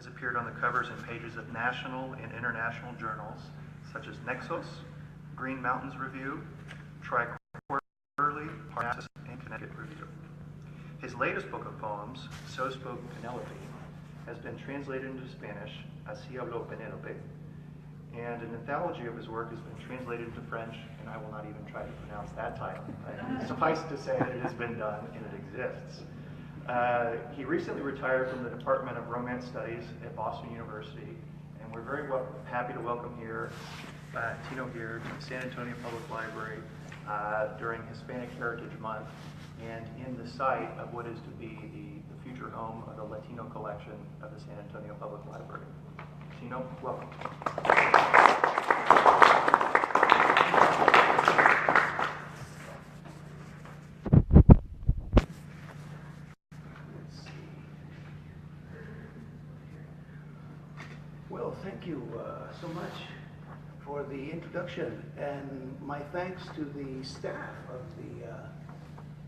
has appeared on the covers and pages of national and international journals such as Nexos, Green Mountains Review, Tri-Quarterly, Parnassus, and Connecticut Review. His latest book of poems, So Spoke Penelope, has been translated into Spanish, Así Habló Penélope, and an anthology of his work has been translated into French, and I will not even try to pronounce that title. Suffice to say that it has been done and it exists. He recently retired from the Department of Romance Studies at Boston University, and we're very happy to welcome Tino here to the San Antonio Public Library during Hispanic Heritage Month and in the site of what is to be the future home of the Latino collection of the San Antonio Public Library. Tino, welcome. Well, thank you so much for the introduction, and my thanks to the staff of the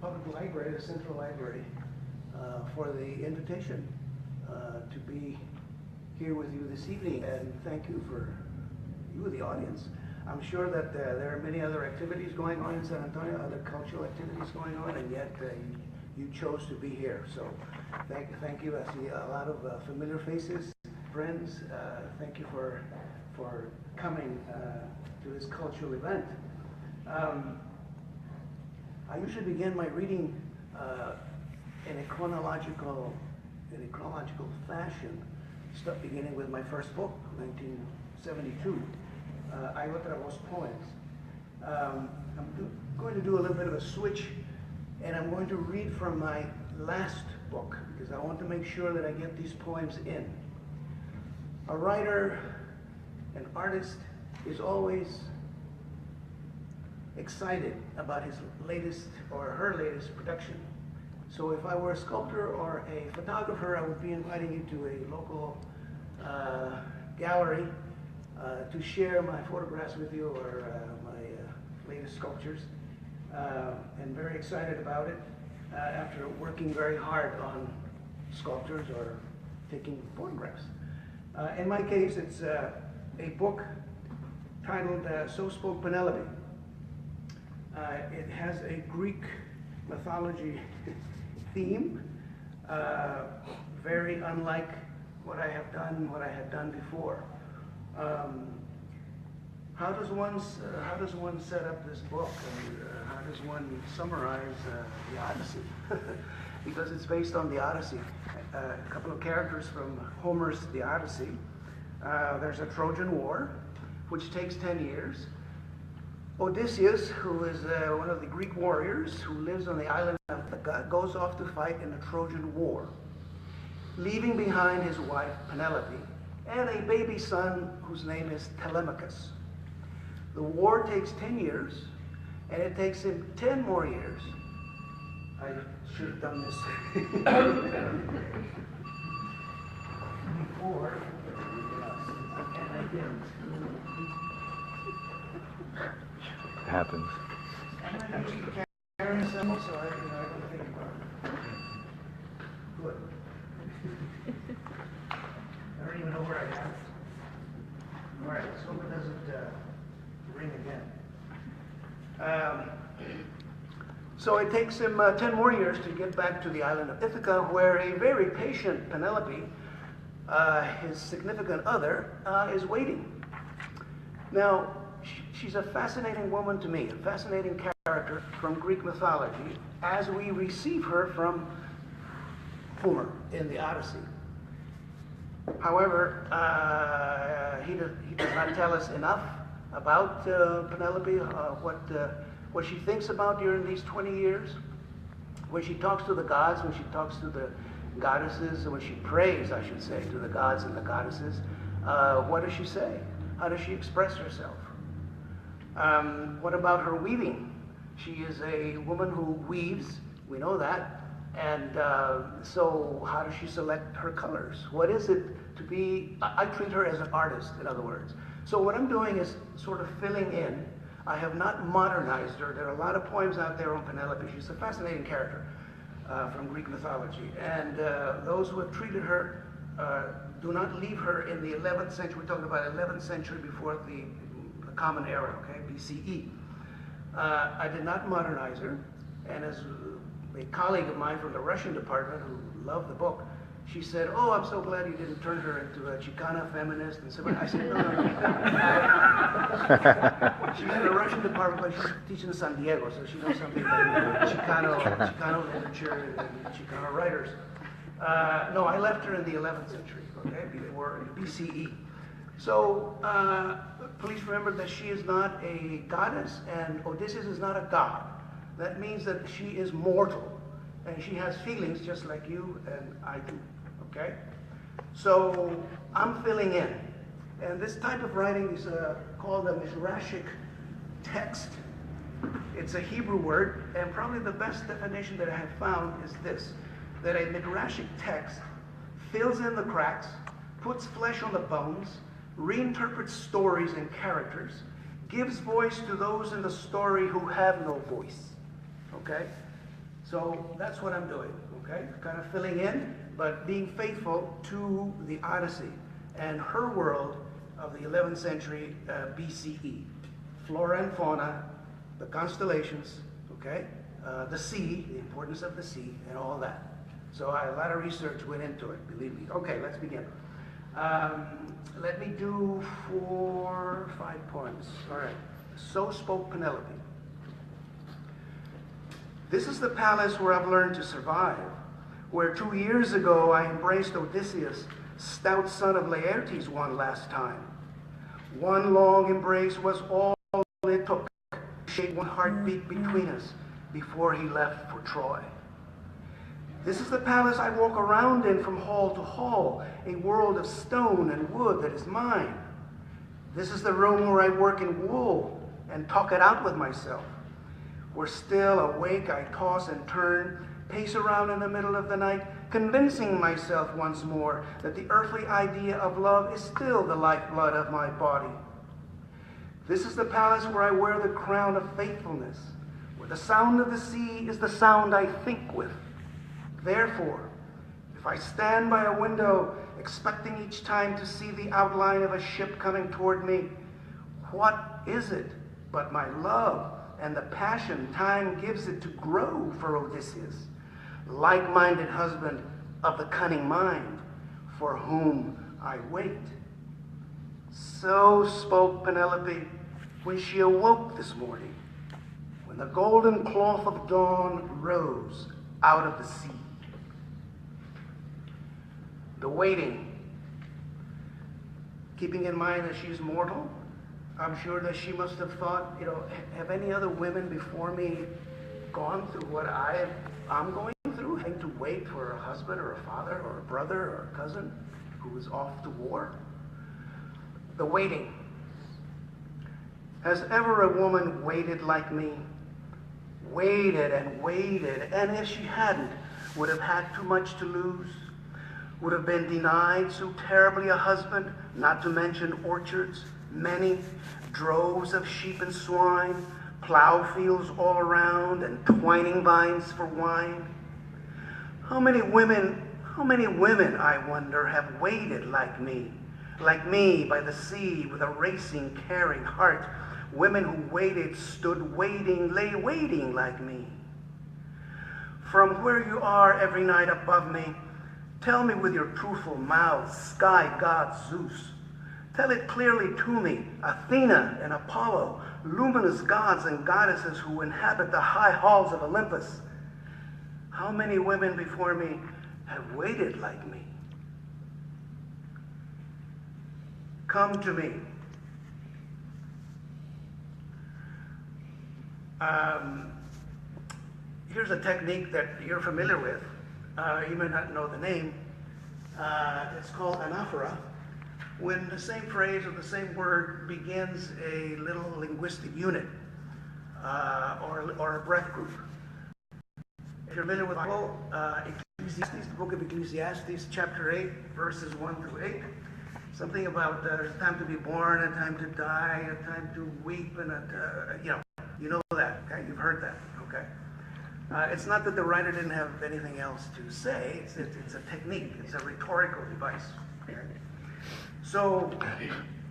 Public Library, the Central Library, for the invitation to be here with you this evening, and thank you for you, the audience. I'm sure that there are many other activities going on in San Antonio, other cultural activities going on, and yet you chose to be here. So thank you. I see a lot of familiar faces, friends. Thank you for coming to this cultural event. I usually begin my reading in a chronological fashion, beginning with my first book, 1972, Hay Otra Voz Poems. I'm going to do a little bit of a switch, and I'm going to read from my last book, because I want to make sure that I get these poems in. A writer, an artist, is always excited about his latest or her latest production. So if I were a sculptor or a photographer, I would be inviting you to a local gallery to share my photographs with you or my latest sculptures. And very excited about it after working very hard on sculptures or taking photographs. In my case, it's a book titled So Spoke Penelope. It has a Greek mythology theme, very unlike what I had done before. How does one set up this book, and how does one summarize the Odyssey? Because it's based on the Odyssey. A couple of characters from Homer's The Odyssey. There's a Trojan War, which takes 10 years. Odysseus, who is one of the Greek warriors who lives on the island of Ithaca, goes off to fight in the Trojan War, leaving behind his wife Penelope and a baby son whose name is Telemachus. The war takes 10 years, and it takes him 10 more years. I should have done this before, and I didn't. Happens. I'm carrying some, so I don't think about it. Good. I don't even know where I have it. All right, let's hope it doesn't ring again. So it takes him 10 more years to get back to the island of Ithaca, where a very patient Penelope, his significant other, is waiting. Now, she's a fascinating woman to me, a fascinating character from Greek mythology, as we receive her from Homer in the Odyssey. However, he does not tell us enough about Penelope, what she thinks about during these 20 years, when she talks to the gods, when she talks to the goddesses, when she prays, I should say, to the gods and the goddesses. What does she say? How does she express herself? What about her weaving? She is a woman who weaves, we know that, and so how does she select her colors? What is it to be, I treat her as an artist, in other words. So what I'm doing is sort of filling in. I have not modernized her. There are a lot of poems out there on Penelope. She's a fascinating character from Greek mythology, and those who have treated her do not leave her in the 11th century. We're talking about 11th century before the Common Era, okay, BCE. I did not modernize her, and as a colleague of mine from the Russian department who loved the book, she said, "Oh, I'm so glad you didn't turn her into a Chicana feminist." And so I said, "No, no, no." She's in the Russian department, but she's teaching in San Diego, so she knows something about Chicano literature and Chicano writers. No, I left her in the 11th century, okay, before BCE. So please remember that she is not a goddess, and Odysseus is not a god. That means that she is mortal, and she has feelings just like you and I do, okay? So I'm filling in. And this type of writing is called a midrashic text. It's a Hebrew word, and probably the best definition that I have found is this, that a midrashic text fills in the cracks, puts flesh on the bones, reinterprets stories and characters, gives voice to those in the story who have no voice, okay? So that's what I'm doing, okay? Kind of filling in, but being faithful to the Odyssey and her world of the 11th century BCE. Flora and fauna, the constellations, okay? The sea, the importance of the sea, and all that. So a lot of research went into it, believe me. Okay, let's begin. Let me do 4 or 5 points. All right. So spoke Penelope. This is the palace where I've learned to survive, where 2 years ago I embraced Odysseus, stout son of Laertes, one last time. One long embrace was all it took to shake one heartbeat between us before he left for Troy. This is the palace I walk around in from hall to hall, a world of stone and wood that is mine. This is the room where I work in wool and talk it out with myself, where still awake I toss and turn, pace around in the middle of the night, convincing myself once more that the earthly idea of love is still the lifeblood of my body. This is the palace where I wear the crown of faithfulness, where the sound of the sea is the sound I think with. Therefore, if I stand by a window expecting each time to see the outline of a ship coming toward me, what is it but my love and the passion time gives it to grow for Odysseus, like-minded husband of the cunning mind, for whom I wait? So spoke Penelope when she awoke this morning, when the golden cloth of dawn rose out of the sea. The waiting, keeping in mind that she's mortal, I'm sure that she must have thought, have any other women before me gone through what I'm going through, having to wait for a husband or a father or a brother or a cousin who is off to war? The waiting. Has ever a woman waited like me? Waited, and if she hadn't, would have had too much to lose? Would have been denied so terribly a husband, not to mention orchards, many, droves of sheep and swine, plow fields all around, and twining vines for wine? How many women, I wonder, have waited like me by the sea with a racing, caring heart? Women who waited, stood waiting, lay waiting like me. From where you are every night above me, tell me with your truthful mouth, sky god Zeus. Tell it clearly to me, Athena and Apollo, luminous gods and goddesses who inhabit the high halls of Olympus. How many women before me have waited like me? Come to me. Here's a technique that you're familiar with. You may not know the name. It's called anaphora. When the same phrase or the same word begins a little linguistic unit or a breath group. If you're familiar with the Bible, Ecclesiastes, the book of Ecclesiastes, chapter 8, verses 1 through 8. Something about there's a time to be born, a time to die, a time to weep, and you know that, okay? You've heard that, okay? It's not that the writer didn't have anything else to say. It's a technique. It's a rhetorical device. Okay? So,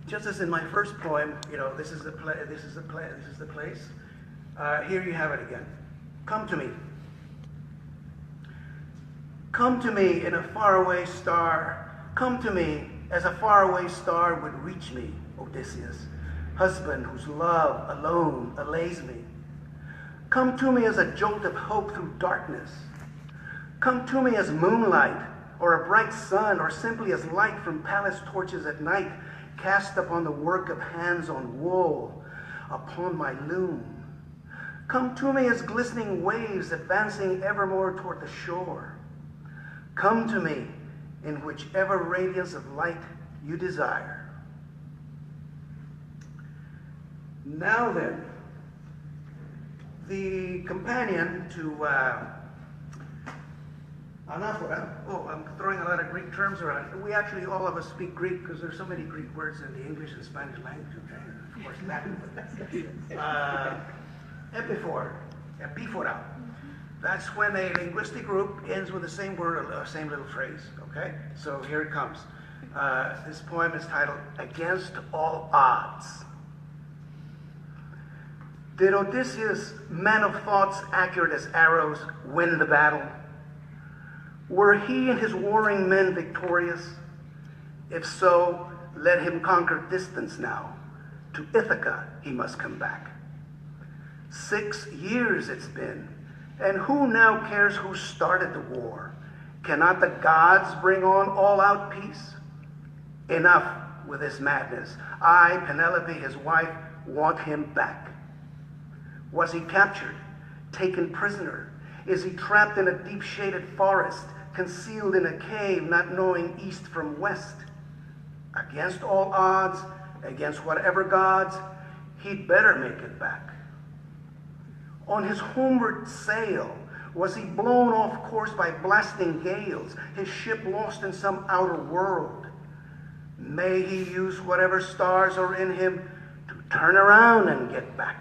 just as in my first poem, this is the place. Here you have it again. Come to me. Come to me in a faraway star. Come to me as a faraway star would reach me, Odysseus, husband whose love alone allays me. Come to me as a jolt of hope through darkness. Come to me as moonlight, or a bright sun, or simply as light from palace torches at night, cast upon the work of hands on wool, upon my loom. Come to me as glistening waves advancing evermore toward the shore. Come to me in whichever radiance of light you desire. Now then, the companion to anaphora. Oh, I'm throwing a lot of Greek terms around. We actually, all of us speak Greek because there's so many Greek words in the English and Spanish language, okay? And of course, Latin. Epiphora. That's when a linguistic group ends with the same word or same little phrase, okay? So here it comes. This poem is titled, Against All Odds. Did Odysseus, man of thoughts accurate as arrows, win the battle? Were he and his warring men victorious? If so, let him conquer distance now. To Ithaca he must come back. 6 years it's been, and who now cares who started the war? Cannot the gods bring on all-out peace? Enough with this madness. I, Penelope, his wife, want him back. Was he captured, taken prisoner? Is he trapped in a deep-shaded forest, concealed in a cave, not knowing east from west? Against all odds, against whatever gods, he'd better make it back. On his homeward sail, was he blown off course by blasting gales, his ship lost in some outer world? May he use whatever stars are in him to turn around and get back.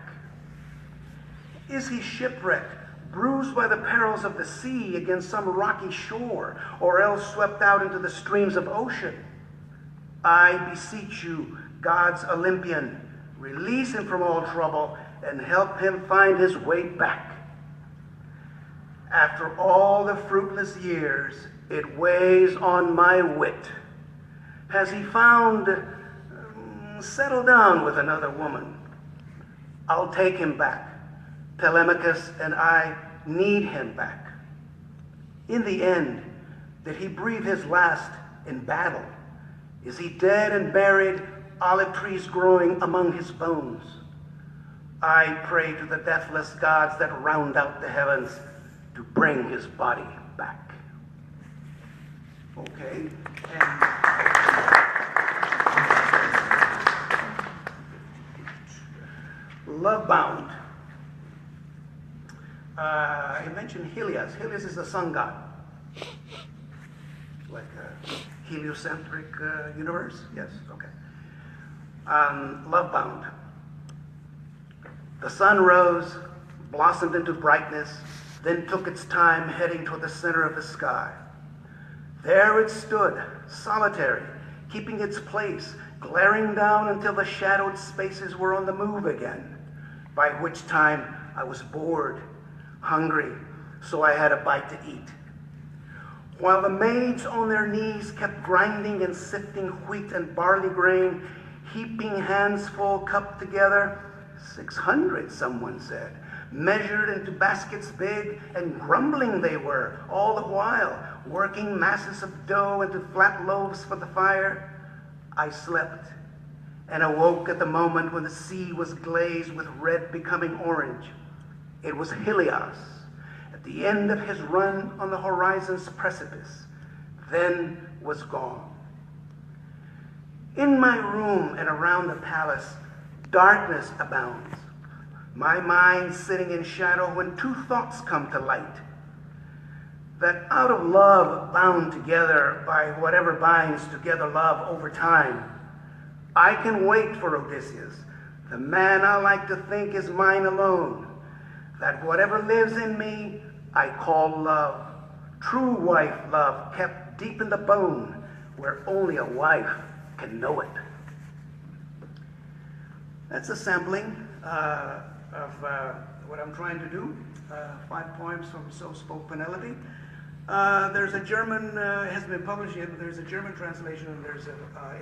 Is he shipwrecked, bruised by the perils of the sea against some rocky shore, or else swept out into the streams of ocean? I beseech you, God's Olympian, release him from all trouble and help him find his way back. After all the fruitless years, it weighs on my wit. Has he found, settled down with another woman? I'll take him back. Telemachus and I need him back. In the end, did he breathe his last in battle? Is he dead and buried, olive trees growing among his bones? I pray to the deathless gods that round out the heavens to bring his body back. Okay, and Love Bound. I mentioned Helios. Helios is the sun god. Like a heliocentric universe? Yes, okay. Love Bound. The sun rose, blossomed into brightness, then took its time heading toward the center of the sky. There it stood, solitary, keeping its place, glaring down until the shadowed spaces were on the move again, by which time I was bored, hungry, so I had a bite to eat. While the maids on their knees kept grinding and sifting wheat and barley grain, heaping hands full cupped together, 600, someone said, measured into baskets big, and grumbling they were, all the while, working masses of dough into flat loaves for the fire. I slept and awoke at the moment when the sea was glazed with red becoming orange. It was Helios, at the end of his run on the horizon's precipice, then was gone. In my room and around the palace, darkness abounds. My mind sitting in shadow when two thoughts come to light. That out of love bound together by whatever binds together love over time, I can wait for Odysseus, the man I like to think is mine alone. That whatever lives in me, I call love. True wife love kept deep in the bone, where only a wife can know it. That's a sampling of what I'm trying to do. 5 poems from So Spoke Penelope. There's a German, it hasn't been published yet, but there's a German translation and there's an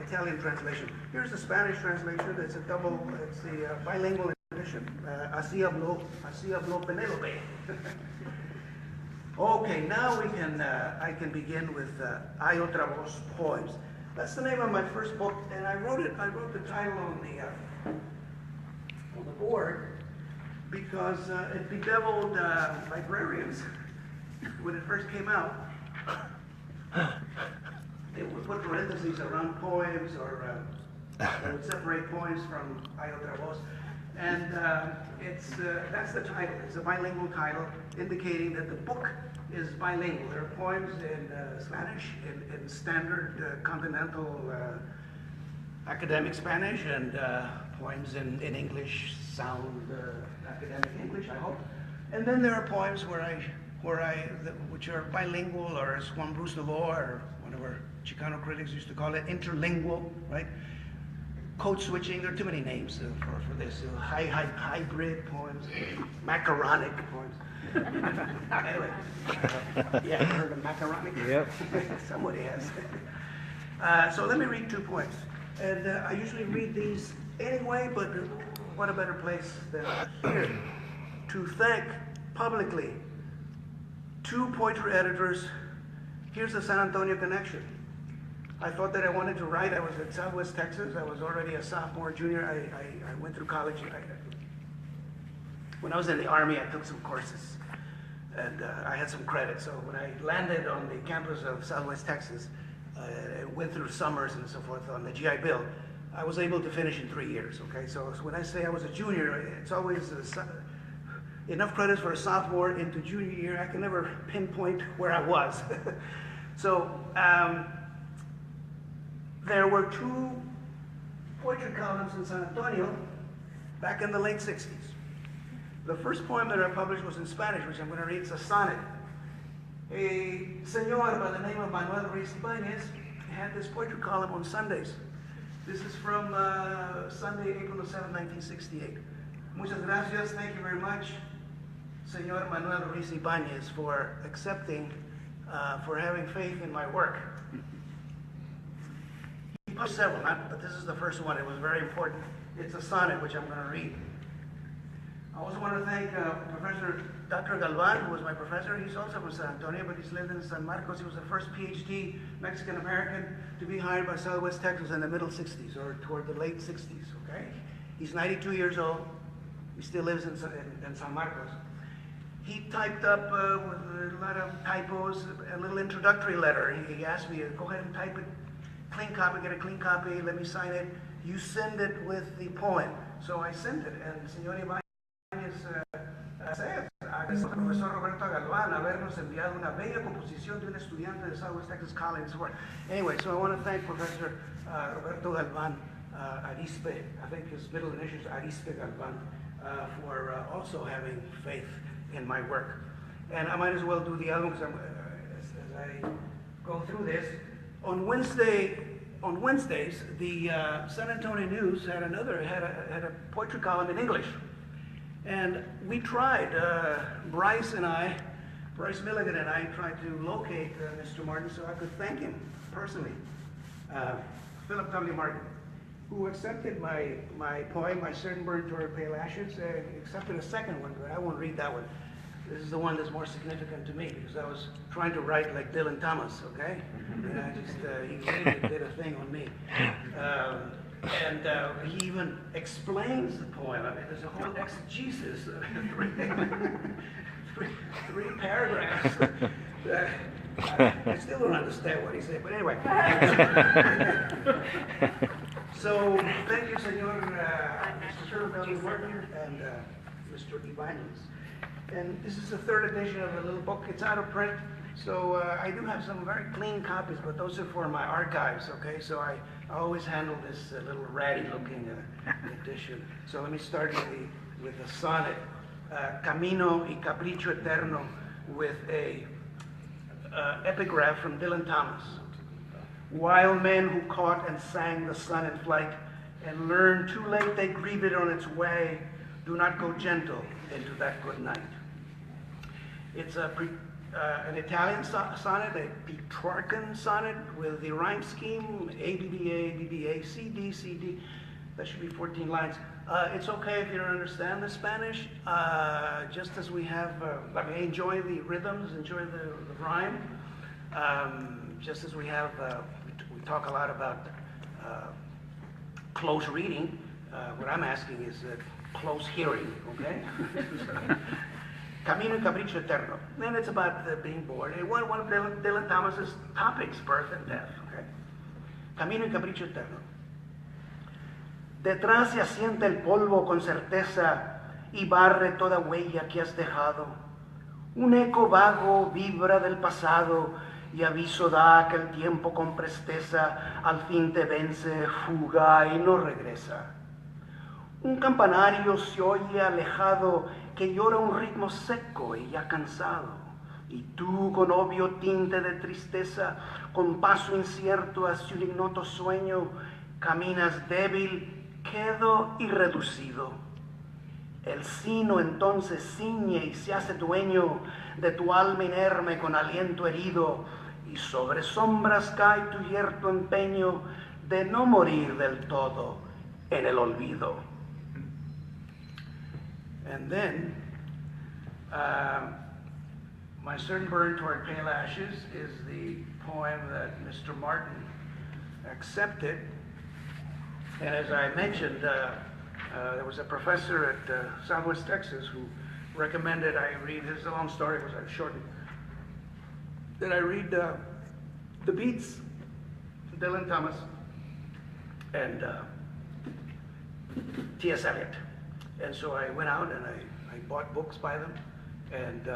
Italian translation. Here's the Spanish translation. It's a double, it's the bilingual edition. Así habló Penelope. Okay, now we can, I can begin with Hay Otra Voz poems. That's the name of my first book, and I wrote the title on the board because it bedeviled librarians when it first came out. They would put parentheses around poems, or they would separate poems from Hay Otra Voz. And that's the title. It's a bilingual title indicating that the book is bilingual. There are poems in Spanish, in standard continental academic Spanish, and poems in English, sound academic English, I hope. And then there are poems which are bilingual, or as Juan Bruce Novo, or one of our Chicano critics used to call it, interlingual, right? Code switching. There are too many names for this. Hybrid poems, macaronic poems. Anyway, yeah, heard of macaronic? Yep. Somebody has. So let me read 2 poems. And I usually read these anyway, but what a better place than here to thank publicly 2 poetry editors. Here's the San Antonio connection. I thought that I wanted to write. I was at Southwest Texas. I was already a sophomore, junior. I went through college. When I was in the Army, I took some courses, and I had some credit. So when I landed on the campus of Southwest Texas, went through summers and so forth on the GI Bill, I was able to finish in 3 years, okay? So when I say I was a junior, it's always enough credits for a sophomore into junior year. I can never pinpoint where I was. So there were 2 poetry columns in San Antonio back in the late 60s. The first poem that I published was in Spanish, which I'm going to read. It's a sonnet. A señor by the name of Manuel Ruiz Ibanez had this poetry column on Sundays. This is from Sunday, April 7, 1968. Muchas gracias. Thank you very much, Señor Manuel Ruiz Ibanez, for accepting, for having faith in my work. He published several, but this is the first one. It was very important. It's a sonnet, which I'm going to read. I also want to thank Professor Dr. Galvan, who was my professor. He's also from San Antonio, but he's lived in San Marcos. He was the first PhD Mexican-American to be hired by Southwest Texas in the middle 60s, or toward the late 60s, okay? He's 92 years old. He still lives in San Marcos. He typed up with a lot of typos, a little introductory letter. He asked me, go ahead and type it, clean copy, get a clean copy, let me sign it. You send it with the poem. So I sent it, and Señor Ibanez agradece al profesor Roberto Galván habernos enviado una bella composición de un estudiante de Southwest Texas College and so forth. Anyway, so I want to thank Professor Roberto Galván Arispe, I think his middle initial is Arispe Galván, for also having faith in my work. And I might as well do the other one, because as I go through this. On Wednesdays, the San Antonio News had a poetry column in English. And we tried, Bryce Milligan and I tried to locate Mr. Martin so I could thank him personally. Philip W. Martin, who accepted my poem, My Certain Burned Toward Pale Ashes, accepted a second one, but I won't read that one. This is the one that's more significant to me, because I was trying to write like Dylan Thomas, okay? And I just, he really did a thing on me. And he even explains the poem. I mean, there's a whole exegesis, three paragraphs. I still don't understand what he said, but anyway. So, thank you, Senor, Mr. W. Martin and Mr. Ibanez. And this is the 3rd edition of the little book. It's out of print, so I do have some very clean copies, but those are for my archives, okay? So I always handle this little ratty-looking edition. So let me start with a sonnet, Camino y Capricho Eterno, with a epigraph from Dylan Thomas. Wild men who caught and sang the sun in flight, and learned too late they grieve it on its way, do not go gentle into that good night. It's an Italian sonnet, a Petrarchan sonnet with the rhyme scheme ABBA, BBA, CD, CD. That should be 14 lines. It's okay if you don't understand the Spanish, just as we have, enjoy the rhythms, enjoy the rhyme. Just as we have, we talk a lot about close reading. What I'm asking is close hearing, okay? Camino y Capricho Eterno. Then it's about being born. One of Dylan Thomas's topics, birth and death, okay? Camino y Capricho Eterno. Detrás se asienta el polvo con certeza y barre toda huella que has dejado. Un eco vago vibra del pasado y aviso da que el tiempo con presteza al fin te vence, fuga y no regresa. Un campanario se oye alejado que llora un ritmo seco y ya cansado. Y tú con obvio tinte de tristeza, con paso incierto hacia un ignoto sueño, caminas débil, quedo y reducido. El sino entonces ciñe y se hace dueño de tu alma inerme con aliento herido, y sobre sombras cae tu yerto empeño de no morir del todo en el olvido. And then, My Certain Burn Toward Pale Ashes is the poem that Mr. Martin accepted. And as I mentioned, there was a professor at Southwest Texas who recommended I read, this is a long story, it was shortened, that I read The Beats, Dylan Thomas, and T.S. Eliot. And so I went out and I bought books by them, and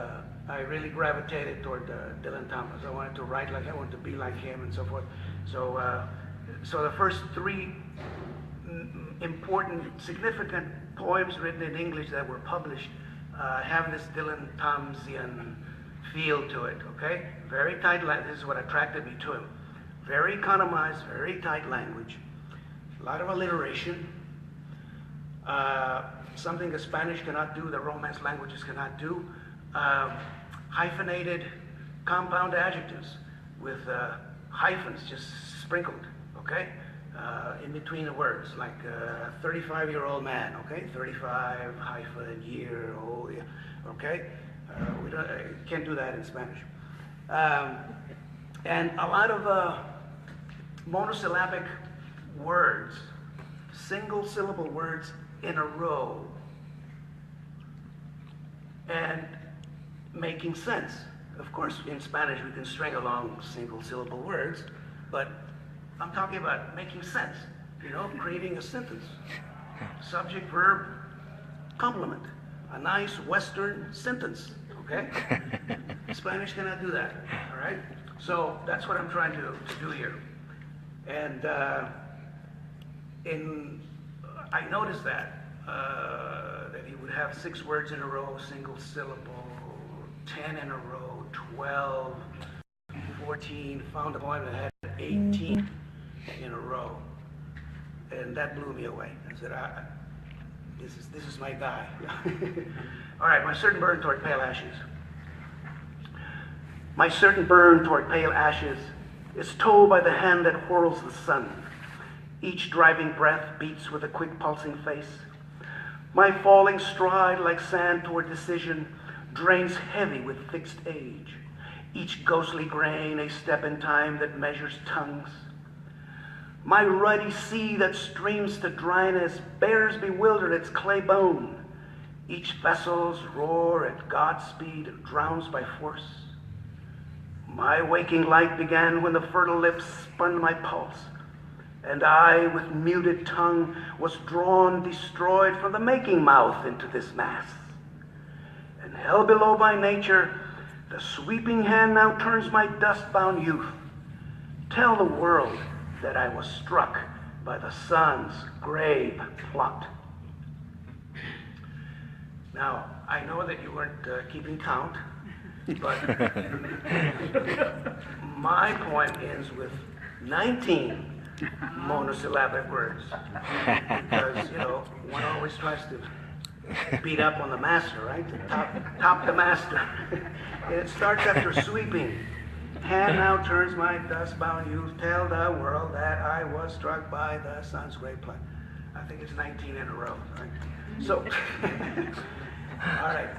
I really gravitated toward Dylan Thomas. I wanted to write like, I wanted to be like him and so forth. So, so the first three important, significant poems written in English that were published have this Dylan Thomasian feel to it, okay? Very tight language, this is what attracted me to him. Very economized, very tight language, a lot of alliteration, something the Spanish cannot do, the Romance languages cannot do, hyphenated compound adjectives with hyphens just sprinkled, okay? In between the words, like 35-year-old man, okay? 35 hyphen year old, yeah, okay? We can't do that in Spanish. And a lot of monosyllabic words, single syllable words in a row, and making sense. Of course, in Spanish we can string along single syllable words, but I'm talking about making sense, you know, creating a sentence. Subject, verb, complement. A nice Western sentence, okay? Spanish cannot do that, all right? So that's what I'm trying to do here. And I noticed that he would have 6 words in a row, single syllable, 10 in a row, 12, 14, found a poem that had 18 in a row. And that blew me away. I said, this is my guy. All right, My Certain Burn Toward Pale Ashes. My certain burn toward pale ashes is told by the hand that whirls the sun. Each driving breath beats with a quick pulsing face. My falling stride like sand toward decision drains heavy with fixed age. Each ghostly grain a step in time that measures tongues. My ruddy sea that streams to dryness bears bewildered its clay bone. Each vessel's roar at Godspeed drowns by force. My waking light began when the fertile lips spun my pulse, and I, with muted tongue, was drawn, destroyed from the making mouth into this mass. And held below by nature, the sweeping hand now turns my dust-bound youth. Tell the world that I was struck by the sun's grave plot. Now, I know that you weren't keeping count, but my poem ends with 19 monosyllabic words. Because, one always tries to beat up on the master, right? To top the master. And it starts after sweeping. Hand now turns my dust-bound youth, tell the world that I was struck by the sun's great play. I think it's 19 in a row, right? So, all right.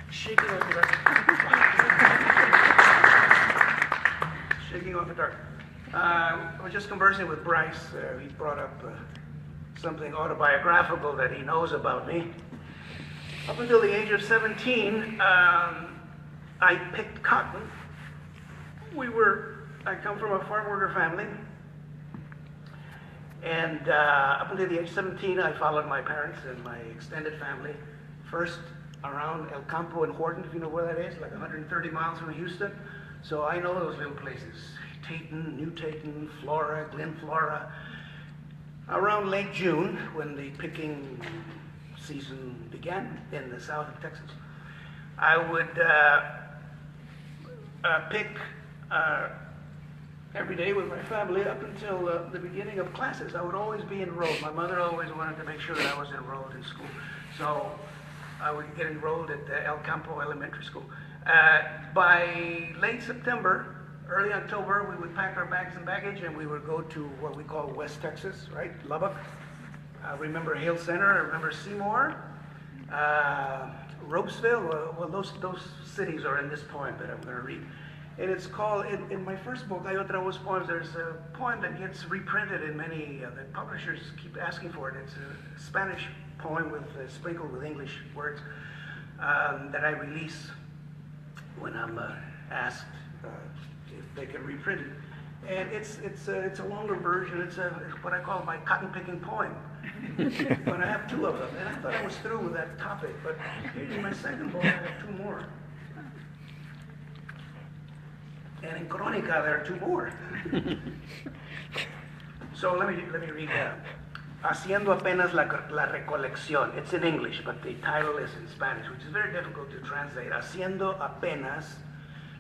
Shaking off the dark. Shaking off the dark. I was just conversing with Bryce. He brought up something autobiographical that he knows about me. Up until the age of 17, I picked cotton. I come from a farm worker family. And up until the age of 17, I followed my parents and my extended family. First around El Campo in Horton, if you know where that is, like 130 miles from Houston. So I know those little places. Tayton, New Tayton, Flora, Glen Flora. Around late June, when the picking season began in the south of Texas, I would pick every day with my family up until the beginning of classes. I would always be enrolled. My mother always wanted to make sure that I was enrolled in school. So I would get enrolled at El Campo Elementary School. By late September, early October, we would pack our bags and baggage and we would go to what we call West Texas, right? Lubbock. I remember Hill Center, I remember Seymour, Ropesville. Well, those cities are in this poem that I'm going to read. And it's called, in my first book, Hay Otra Voz Poems, there's a poem that gets reprinted in many, the publishers keep asking for it. It's a Spanish poem sprinkled with English words that I release when I'm asked if they can reprint it. And it's a longer version. It's what I call my cotton picking poem. But I have two of them, and I thought I was through with that topic. But here's my second book. I have two more. And in Crónica, there are two more. So let me read that. Haciendo apenas la recolección. It's in English, but the title is in Spanish, which is very difficult to translate. Haciendo apenas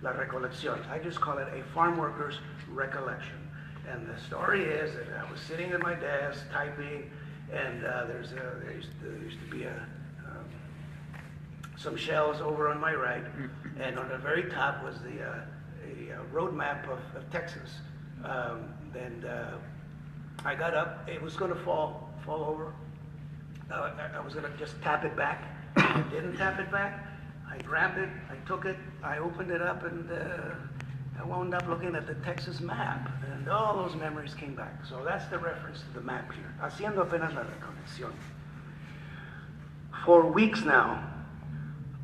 la recolección. I just call it a farm worker's recollection. And the story is that I was sitting at my desk typing, and there used to be some shelves over on my right, and on the very top was a road map of Texas. And I got up. It was going to fall over. I was going to just tap it back. I didn't tap it back. I grabbed it. I took it. I opened it up, and I wound up looking at the Texas map, and all those memories came back. So that's the reference to the map here. Haciendo apenas la recolección. For weeks now,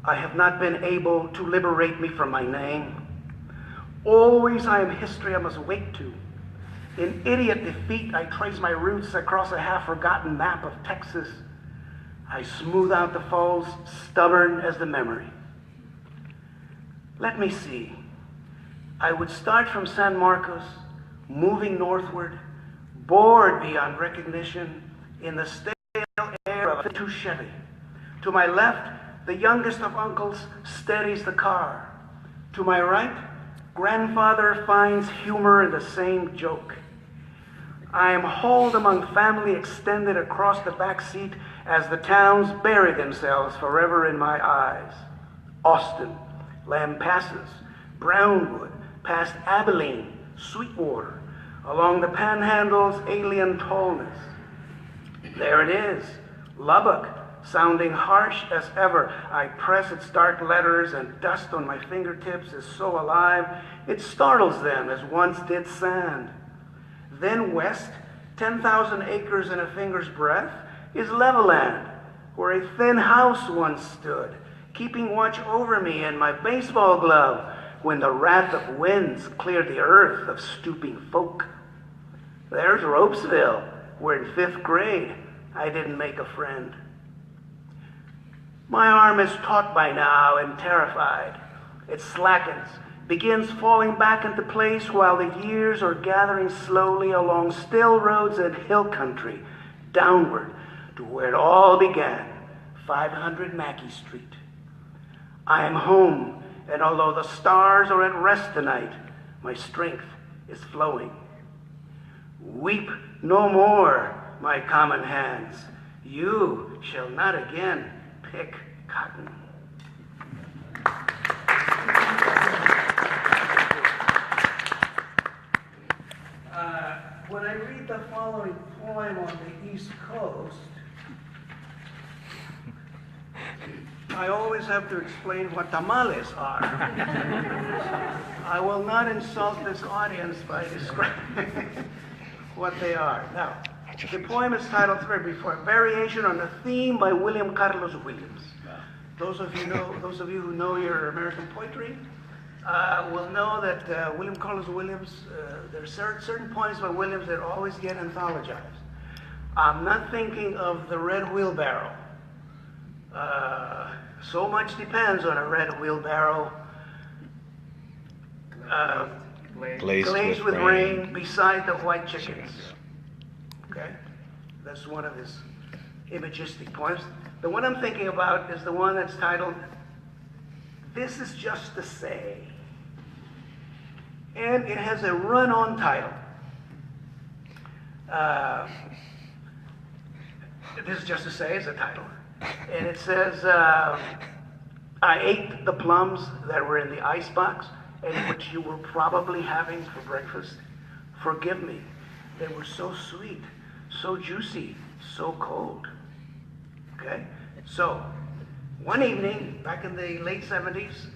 I have not been able to liberate me from my name. Always I am history I must wake to. In idiot defeat, I trace my roots across a half-forgotten map of Texas. I smooth out the falls, stubborn as the memory. Let me see. I would start from San Marcos, moving northward, bored beyond recognition, in the stale air of a '52 Chevy. To my left, the youngest of uncles steadies the car. To my right, grandfather finds humor in the same joke. I am hauled among family extended across the back seat as the towns bury themselves forever in my eyes. Austin, Lampasas, Brownwood, past Abilene, Sweetwater, along the Panhandle's alien tallness. There it is, Lubbock, sounding harsh as ever. I press its dark letters, and dust on my fingertips is so alive, it startles them as once did sand. Then west, 10,000 acres in a finger's breadth, is Leveland, where a thin house once stood, keeping watch over me in my baseball glove when the wrath of winds cleared the earth of stooping folk. There's Ropesville, where in 5th grade I didn't make a friend. My arm is taut by now and terrified. It slackens, begins falling back into place while the years are gathering slowly along still roads and hill country, downward to where it all began, 500 Mackey Street. I am home, and although the stars are at rest tonight, my strength is flowing. Weep no more, my common hands. You shall not again pick cotton. When I read the following poem on the East Coast, I always have to explain what tamales are. I will not insult this audience by describing what they are. Now, the poem is titled before Variation on a Theme by William Carlos Williams. Those of you who know your American poetry will know that William Carlos Williams, there are certain poems by Williams that always get anthologized. I'm not thinking of The Red Wheelbarrow. So much depends on a red wheelbarrow. Glazed with rain beside the white chickens. Okay? That's one of his imagistic poems. The one I'm thinking about is the one that's titled, This Is Just to Say. And it has a run-on title. This Is Just to Say is the title. And it says, I ate the plums that were in the icebox and which you were probably having for breakfast. Forgive me. They were so sweet, so juicy, so cold. Okay? So, one evening, back in the late 70s,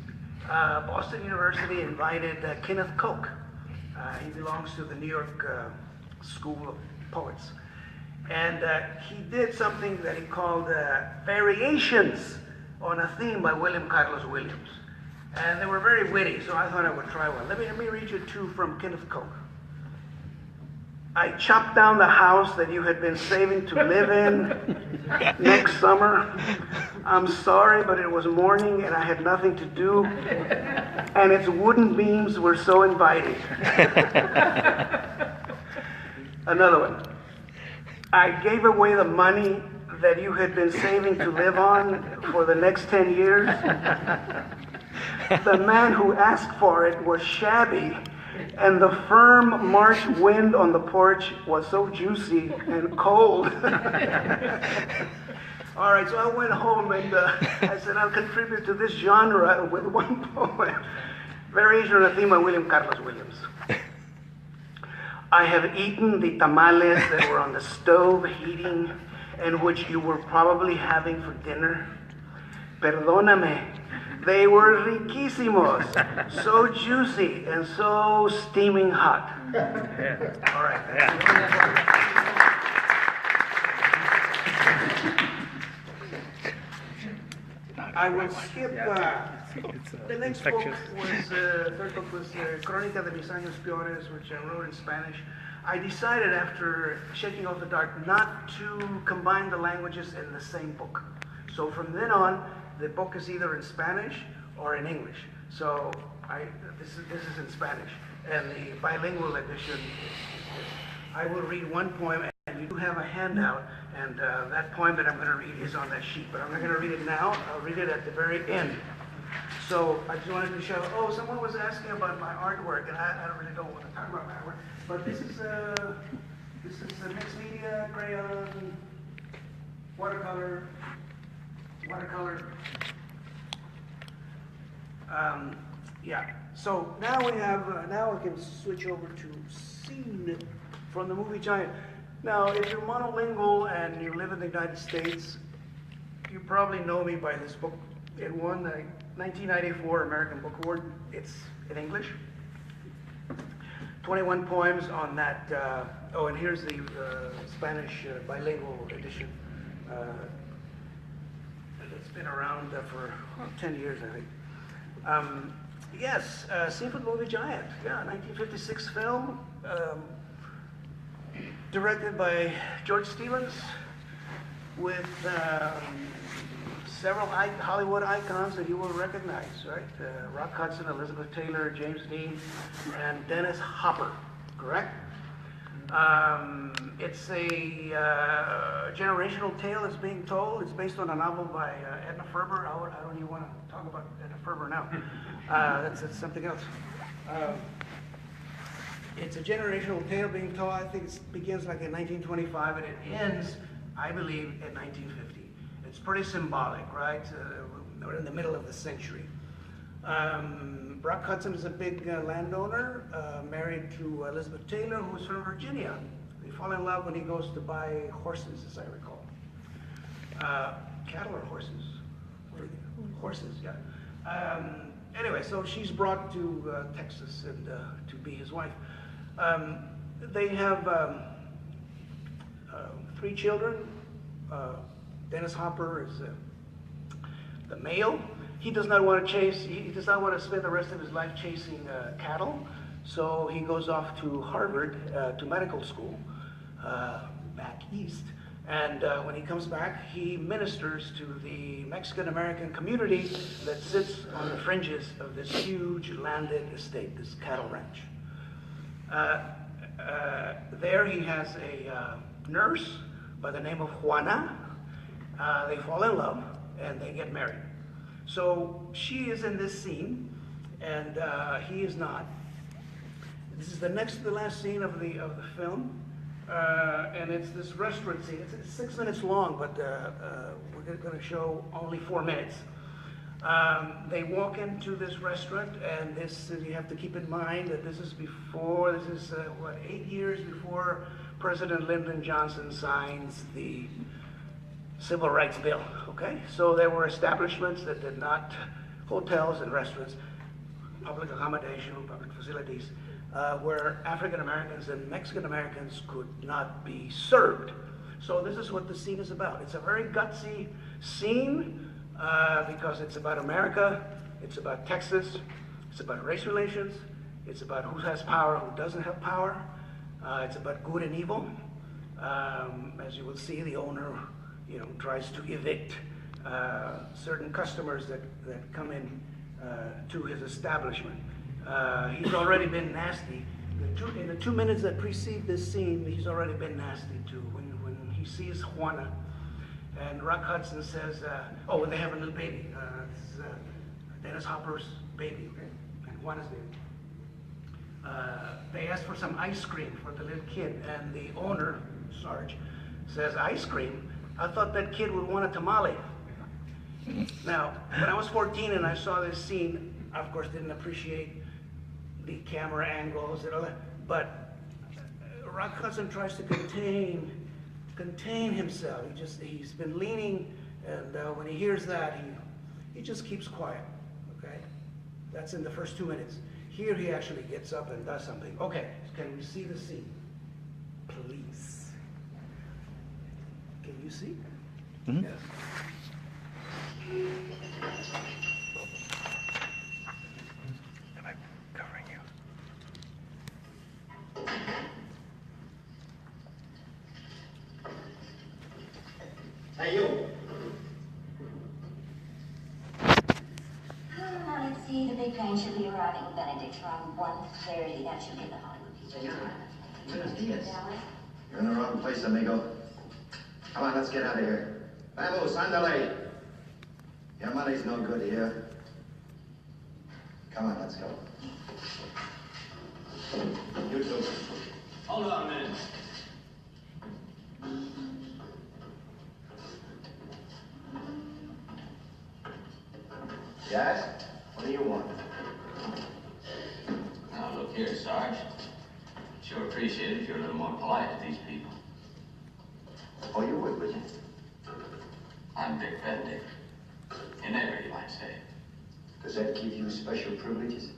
Boston University invited Kenneth Koch. He belongs to the New York School of Poets. And he did something that he called Variations on a Theme by William Carlos Williams. And they were very witty, so I thought I would try one. Let me read you two from Kenneth Koch. I chopped down the house that you had been saving to live in next summer. I'm sorry, but it was morning and I had nothing to do, and its wooden beams were so inviting. Another one. I gave away the money that you had been saving to live on for the next 10 years. The man who asked for it was shabby, and the firm March wind on the porch was so juicy and cold. All right, so I went home and I said I'll contribute to this genre with one poem. Variation on a Theme by William Carlos Williams. I have eaten the tamales that were on the stove heating and which you were probably having for dinner. Perdóname, they were riquísimos, so juicy and so steaming hot. All right. I will skip. The next book was, third book was Crónica de mis años peores, which I wrote in Spanish. I decided after shaking off the dark not to combine the languages in the same book. So from then on, the book is either in Spanish or in English. So this is in Spanish, and the bilingual edition. I will read one poem, and you do have a handout, and that poem that I'm going to read is on that sheet. But I'm not going to read it now. I'll read it at the very end. So I just wanted to show. Oh, someone was asking about my artwork, and I don't really know what to talk about my artwork. But this is a mixed media, crayon, watercolor. Yeah. So now we have. Now I can switch over to scene from the movie Giant. Now, if you're monolingual and you live in the United States, you probably know me by this book. It won the 1994 American Book Award. It's in English. 21 poems on that. Oh, and here's the Spanish bilingual edition. It's been around for 10 years, I think. Yes, Seafood Movie Giant. Yeah, 1956 film. Directed by George Stevens with several Hollywood icons that you will recognize, right? Rock Hudson, Elizabeth Taylor, James Dean, and Dennis Hopper, correct? It's a generational tale that's being told. It's based on a novel by Edna Ferber. I don't even want to talk about Edna Ferber now. That's something else. It's a generational tale being told. I think it begins like in 1925 and it ends, I believe, in 1950. It's pretty symbolic, right? We're in the middle of the century. Brock Hudson is a big landowner, married to Elizabeth Taylor, who's from Virginia. They fall in love when he goes to buy horses, as I recall. Cattle or horses? Horses, yeah. Anyway, so she's brought to Texas and to be his wife. They have 3 children. Dennis Hopper is the male. He does not want to chase, he does not want to spend the rest of his life chasing cattle. So he goes off to Harvard to medical school back east. And when he comes back, he ministers to the Mexican-American community that sits on the fringes of this huge landed estate, this cattle ranch. There he has a nurse by the name of Juana. They fall in love and they get married. So she is in this scene and he is not. This is the next to the last scene of the film. And it's this restaurant scene. It's 6 minutes long, but we're going to show only 4 minutes. They walk into this restaurant, and this you have to keep in mind that this is 8 years before President Lyndon Johnson signs the Civil Rights Bill, okay? So there were establishments that did not, hotels and restaurants, public accommodation, public facilities, where African Americans and Mexican Americans could not be served. So this is what the scene is about. It's a very gutsy scene because it's about America, it's about Texas, it's about race relations, it's about who has power, who doesn't have power, it's about good and evil. As you will see, the owner, tries to evict certain customers that come in to his establishment. He's already been nasty. In the 2 minutes that precede this scene, he's already been nasty too. When he sees Juana, and Rock Hudson says, and they have a little baby. It's Dennis Hopper's baby, okay? And Juana's baby. They ask for some ice cream for the little kid, and the owner, Sarge, says, ice cream? I thought that kid would want a tamale. Now, when I was 14 and I saw this scene, I of course didn't appreciate the camera angles and all that, but Rock Hudson tries to contain himself. He's been leaning, and when he hears that, he just keeps quiet, okay? That's in the first 2 minutes. Here he actually gets up and does something. Okay, can we see the scene? Please. Can you see? Mm-hmm. Yes. Am I covering you? Hey, you. Now, let's see, the big plane should be arriving in Benedict around 1:30. That should get the Hollywood people. Buenos dias. You're in the wrong place, amigo. Come on, let's get out of here. Vamos, andale. Your money's no good here. Come on, let's go. You too. Hold on a minute. Yes? What do you want? Now, look here, Sarge. Sure appreciate it if you're a little more polite to these people. Oh, you would you? I'm Dick Benedict. Your neighbor, you might say. Does that give you special privileges?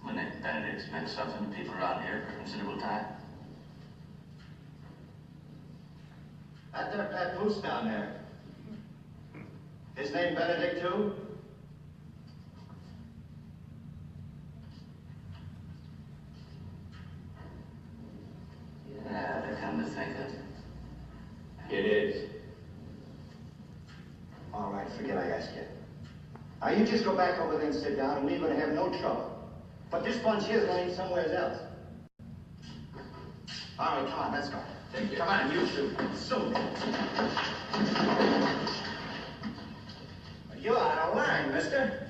My name Benedict's meant something to people around here for a considerable time. That moose down there. His name Benedict too? Yeah, to come to think of it. It is. All right, forget I asked you. Now you just go back over there and sit down and we're gonna have no trouble. But this bunch here's going somewhere else. All right, come on, let's go. Come on, you two. Soon. You're out of line, mister.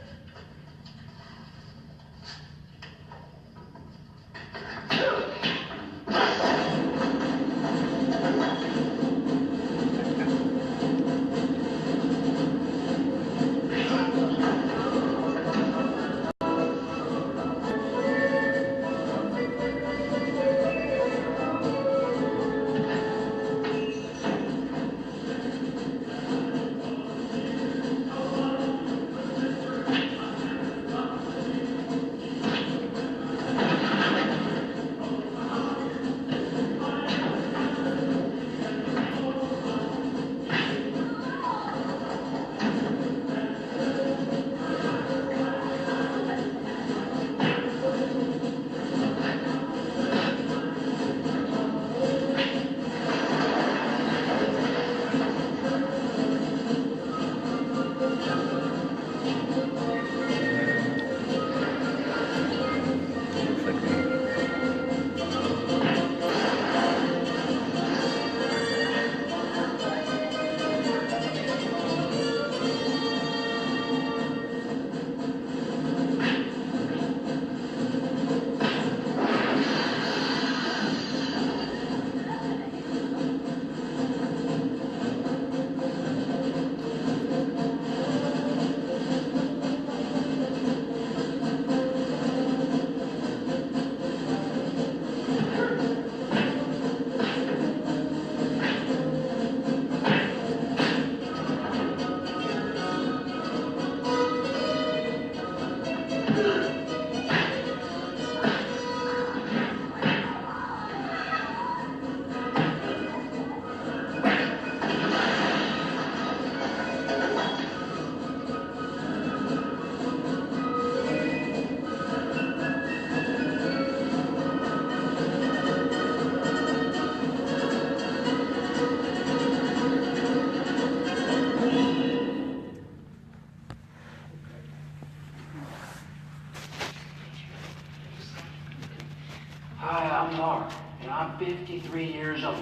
53 years old.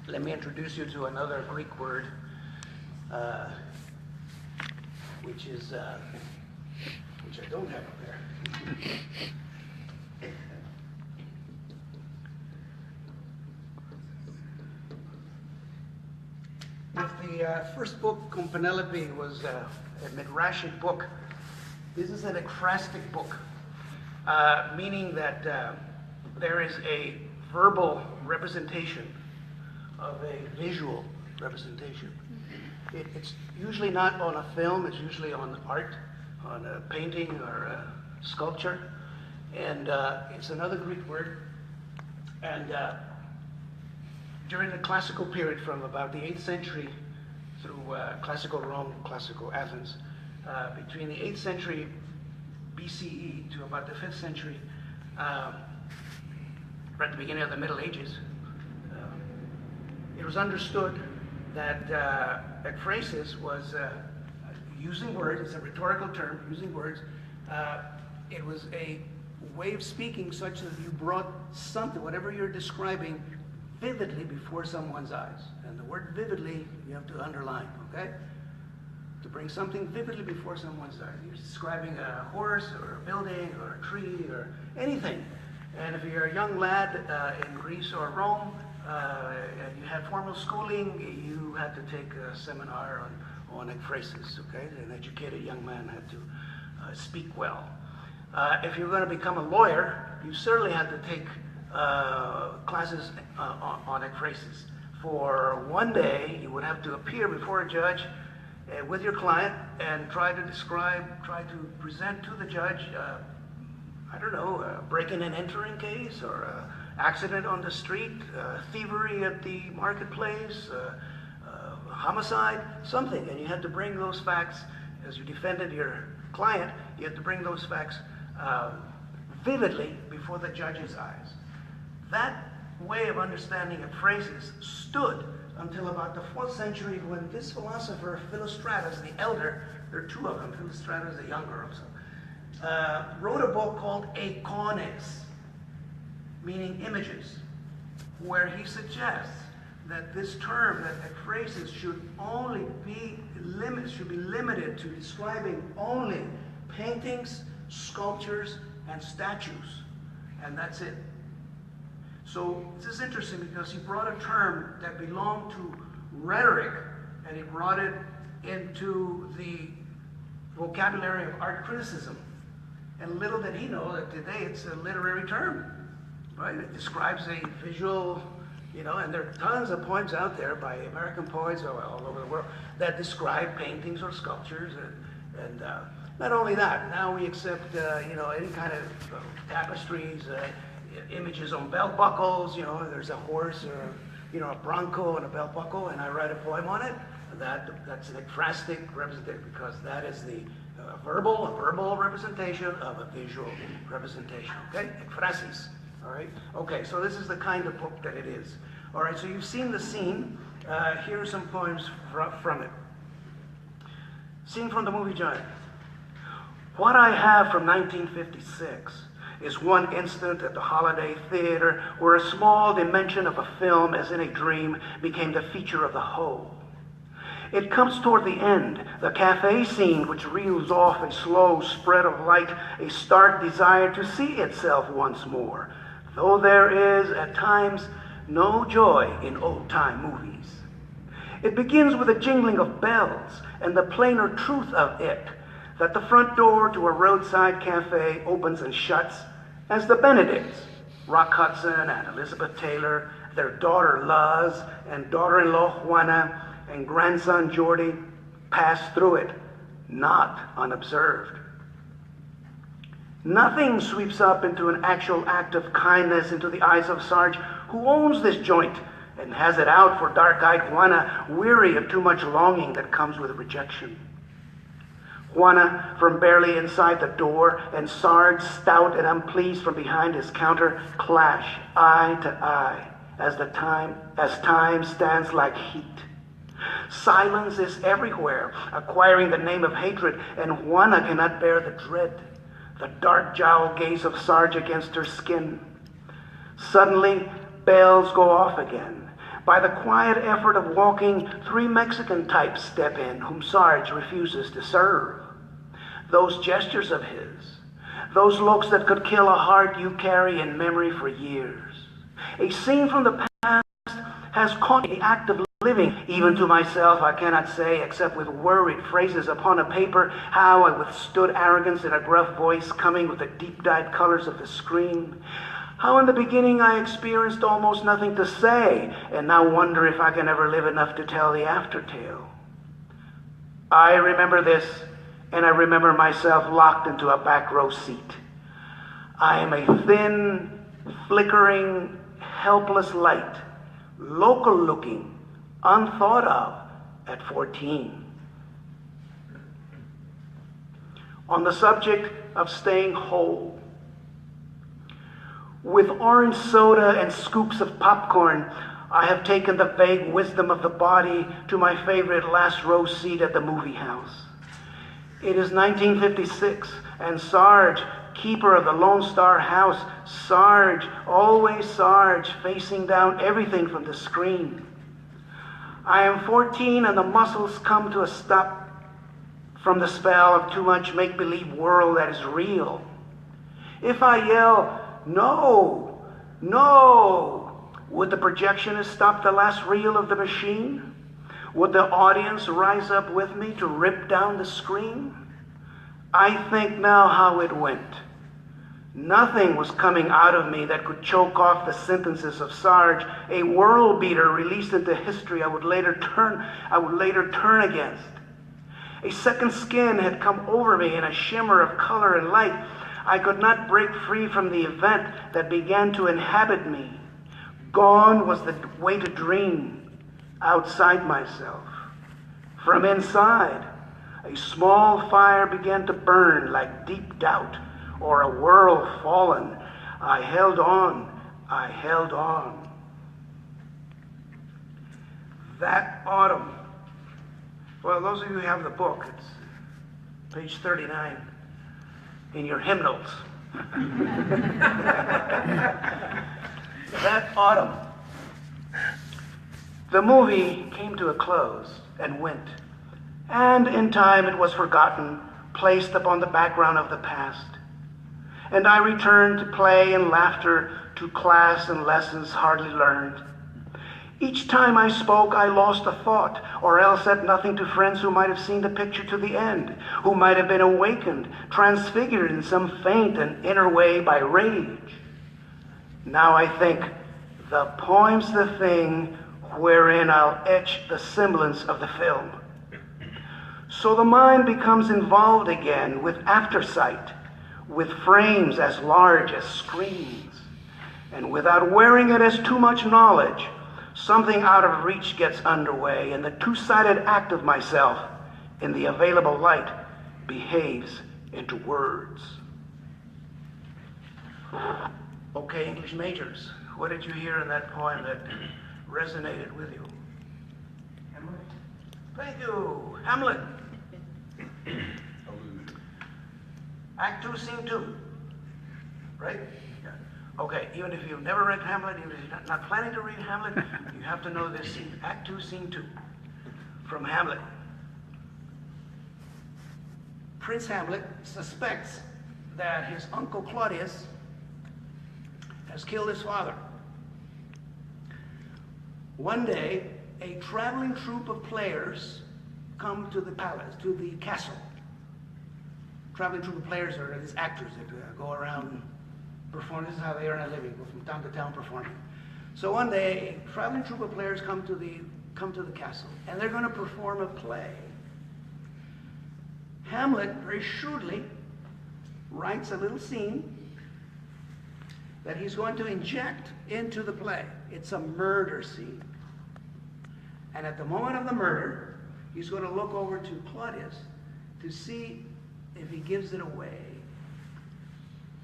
Let me introduce you to another Greek word, which I don't have up there. If the first book on Penelope was a midrashic book, this is an ekphrastic book, meaning that there is a verbal representation of a visual representation. It's usually not on a film, it's usually on art, on a painting or a sculpture, and it's another Greek word. And during the classical period, from about the 8th century through classical Rome, classical Athens, between the 8th century BCE to about the 5th century, right at the beginning of the Middle Ages, it was understood that ekphrasis was using words. It's a rhetorical term, using words. It was a way of speaking such that you brought something, whatever you're describing, vividly before someone's eyes. And the word vividly, you have to underline, okay? To bring something vividly before someone's eyes. You're describing a horse or a building or a tree or anything. And if you're a young lad in Greece or Rome, and you had formal schooling, you had to take a seminar on ekphrasis, okay? An educated young man had to speak well. If you were going to become a lawyer, you certainly had to take classes on ekphrasis. For one day, you would have to appear before a judge with your client and try to present to the judge, I don't know, a breaking and entering case, or a accident on the street, thievery at the marketplace, homicide, something. And you had to bring those facts, as you defended your client, you had to bring those facts vividly before the judge's eyes. That way of understanding ekphrasis stood until about the 4th century, when this philosopher, Philostratus the elder, there are two of them, Philostratus the younger also, wrote a book called Eikones, meaning images, where he suggests that this term, that ekphrasis, should be limited to describing only paintings, sculptures, and statues, and that's it. So this is interesting because he brought a term that belonged to rhetoric, and he brought it into the vocabulary of art criticism. And little did he know that today it's a literary term. Right? It describes a visual, and there are tons of poems out there by American poets all over the world that describe paintings or sculptures. And not only that, now we accept, any kind of tapestries, images on belt buckles. There's a horse or, a bronco and a belt buckle, and I write a poem on it. That's an ekphrastic representation, because that is the verbal representation of a visual representation. Okay? Ekphrasis. All right? Okay, so this is the kind of book that it is. All right, so you've seen the scene. Here are some poems from it. Scene from the movie Giant. What I have from 1956 is one instant at the Holiday Theater where a small dimension of a film, as in a dream, became the feature of the whole. It comes toward the end, the cafe scene which reels off a slow spread of light, a stark desire to see itself once more, though there is, at times, no joy in old-time movies. It begins with a jingling of bells and the plainer truth of it, that the front door to a roadside cafe opens and shuts as the Benedicts, Rock Hudson and Elizabeth Taylor, their daughter Luz and daughter-in-law Juana and grandson Jordy pass through it, not unobserved. Nothing sweeps up into an actual act of kindness into the eyes of Sarge, who owns this joint and has it out for dark-eyed Juana, weary of too much longing that comes with rejection. Juana, from barely inside the door, and Sarge, stout and unpleased from behind his counter, clash eye to eye as time stands like heat. Silence is everywhere, acquiring the name of hatred, and Juana cannot bear the dread. the dark jowl gaze of Sarge against her skin. Suddenly, bells go off again. By the quiet effort of walking, 3 Mexican types step in, whom Sarge refuses to serve. Those gestures of his, those looks that could kill a heart you carry in memory for years. A scene from the past has caught the act of living. Even to myself I cannot say, except with worried phrases upon a paper, how I withstood arrogance in a gruff voice coming with the deep-dyed colors of the screen. How in the beginning I experienced almost nothing to say, and now wonder if I can ever live enough to tell the aftertale. I remember this, and I remember myself locked into a back row seat. I am a thin, flickering, helpless light, local-looking, unthought of at 14. On the subject of staying whole, with orange soda and scoops of popcorn, I have taken the vague wisdom of the body to my favorite last row seat at the movie house. It is 1956, and Sarge, keeper of the Lone Star House, Sarge, always Sarge, facing down everything from the screen. I am 14 and the muscles come to a stop from the spell of too much make-believe world that is real. If I yell, "No, no," would the projectionist stop the last reel of the machine? Would the audience rise up with me to rip down the screen? I think now how it went. Nothing was coming out of me that could choke off the sentences of Sarge, a world beater released into history I would later turn against. A second skin had come over me in a shimmer of color and light. I could not break free from the event that began to inhabit me. Gone was the way to dream outside myself. From inside, a small fire began to burn like deep doubt or a world fallen. I held on, I held on. That autumn, well, those of you who have the book, it's page 39 in your hymnals. That autumn, the movie came to a close and went, and in time it was forgotten, placed upon the background of the past. And I returned to play and laughter, to class and lessons hardly learned. Each time I spoke, I lost a thought, or else said nothing to friends who might have seen the picture to the end, who might have been awakened, transfigured in some faint and inner way by rage. Now I think, the poem's the thing wherein I'll etch the semblance of the film. So the mind becomes involved again with aftersight, with frames as large as screens, and without wearing it as too much knowledge, something out of reach gets underway, and the two-sided act of myself in the available light behaves into words. Okay, English majors, what did you hear in that poem that resonated with you? Hamlet. Thank you. Hamlet. Act 2, Scene 2. Right? Yeah. Okay, even if you've never read Hamlet, even if you're not planning to read Hamlet, you have to know this scene. Act 2, Scene 2. From Hamlet. Prince Hamlet suspects that his uncle Claudius has killed his father. One day, a traveling troupe of players come to the palace, to the castle. Traveling troupe of players are these actors that go around and perform. This is how they earn a living, go from town to town performing. So one day, a traveling troupe of players come to the castle, and they're going to perform a play. Hamlet, very shrewdly, writes a little scene that he's going to inject into the play. It's a murder scene. And at the moment of the murder, he's going to look over to Claudius to see if he gives it away.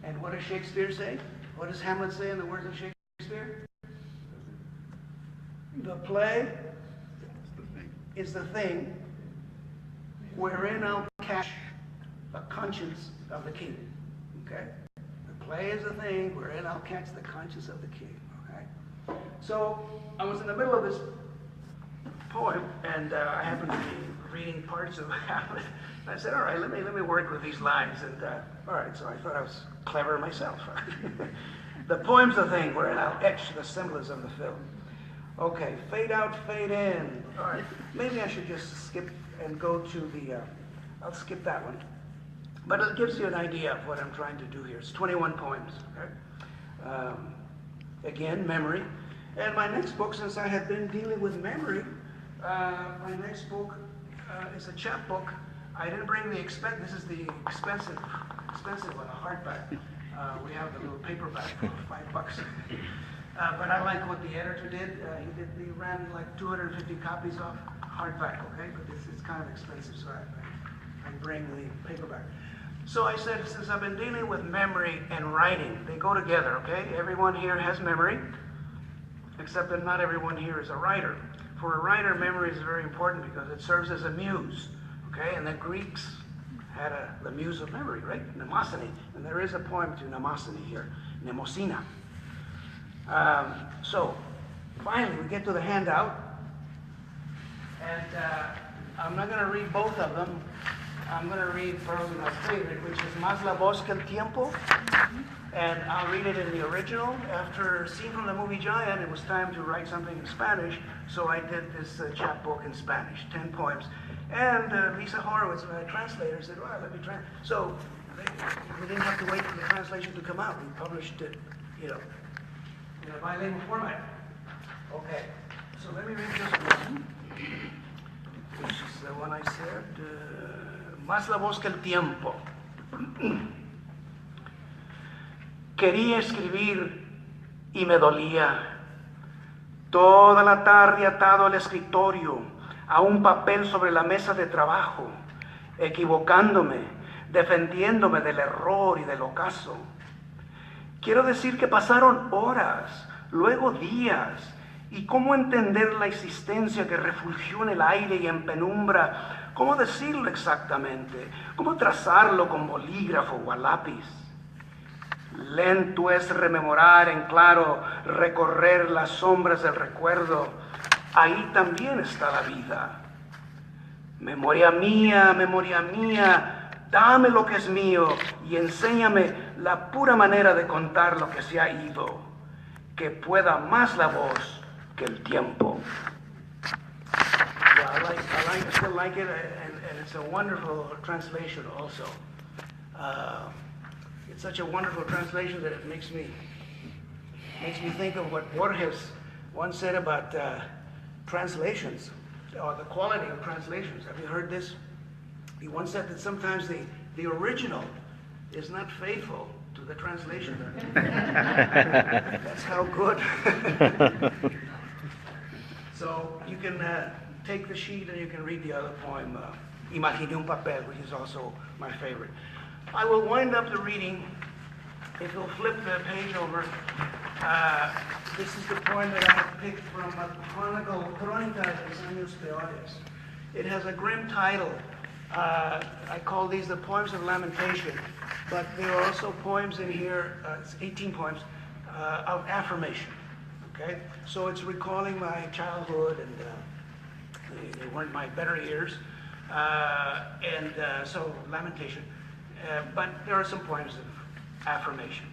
And what does Shakespeare say? What does Hamlet say in the words of Shakespeare? The play is the thing wherein I'll catch the conscience of the king. Okay? The play is a thing wherein I'll catch the conscience of the king. Okay? So I was in the middle of this poem, and I happened to be reading parts of Hamlet. And I said, all right, let me work with these lines. And all right, so I thought I was clever myself. The poem's the thing wherein I'll etch the symbolism of the film. Okay, fade out, fade in. All right, maybe I should just skip and go to the, I'll skip that one. But it gives you an idea of what I'm trying to do here. It's 21 poems. Okay? Again, memory. And my next book, since I have been dealing with memory, my next book is a chapbook. I didn't bring the this is the expensive one, a hardback. We have the little paperback for $5. But I like what the editor did. He ran like 250 copies off hardback, okay? But it's kind of expensive, so I bring the paperback. So I said, since I've been dealing with memory and writing, they go together, okay? Everyone here has memory, except that not everyone here is a writer. For a writer, memory is very important because it serves as a muse, okay? And the Greeks had the muse of memory, right? Mnemosyne. And there is a poem to Mnemosyne here, Mnemosyne. So, finally, we get to the handout. And I'm not going to read both of them. I'm going to read probably my favorite, which is Más la voz que el tiempo. And I'll read it in the original. After seeing from the movie Giant, it was time to write something in Spanish, so I did this chapbook in Spanish, 10 poems. And Lisa Horowitz, my translator, said, well, let me try. So we didn't have to wait for the translation to come out. We published it, in a bilingual format. Okay, so let me read just one, which is the one I said, Más la voz que el tiempo. Quería escribir y me dolía. Toda la tarde atado al escritorio, a un papel sobre la mesa de trabajo, equivocándome, defendiéndome del error y del ocaso. Quiero decir que pasaron horas, luego días, y cómo entender la existencia que refugió en el aire y en penumbra, cómo decirlo exactamente, cómo trazarlo con bolígrafo o a lápiz. Lento es rememorar en claro, recorrer las sombras del recuerdo. Ahí también está la vida. Memoria mía, dame lo que es mío y enséñame la pura manera de contar lo que se ha ido, que pueda más la voz que el tiempo. Yeah, I still like it, and it's a wonderful translation also. It's such a wonderful translation that it makes me think of what Borges once said about translations, or the quality of translations. Have you heard this? He once said that sometimes the original is not faithful to the translation. That's how good. So you can take the sheet and you can read the other poem, Imaginé un papel, which is also my favorite. I will wind up the reading. If you'll flip the page over, this is the poem that I have picked from a chronicle, Crónicas de los Años Peores. It has a grim title. I call these the poems of lamentation, but there are also poems in here, it's 18 poems, of affirmation. Okay? So it's recalling my childhood, and they weren't my better years. So lamentation. But there are some poems of affirmation.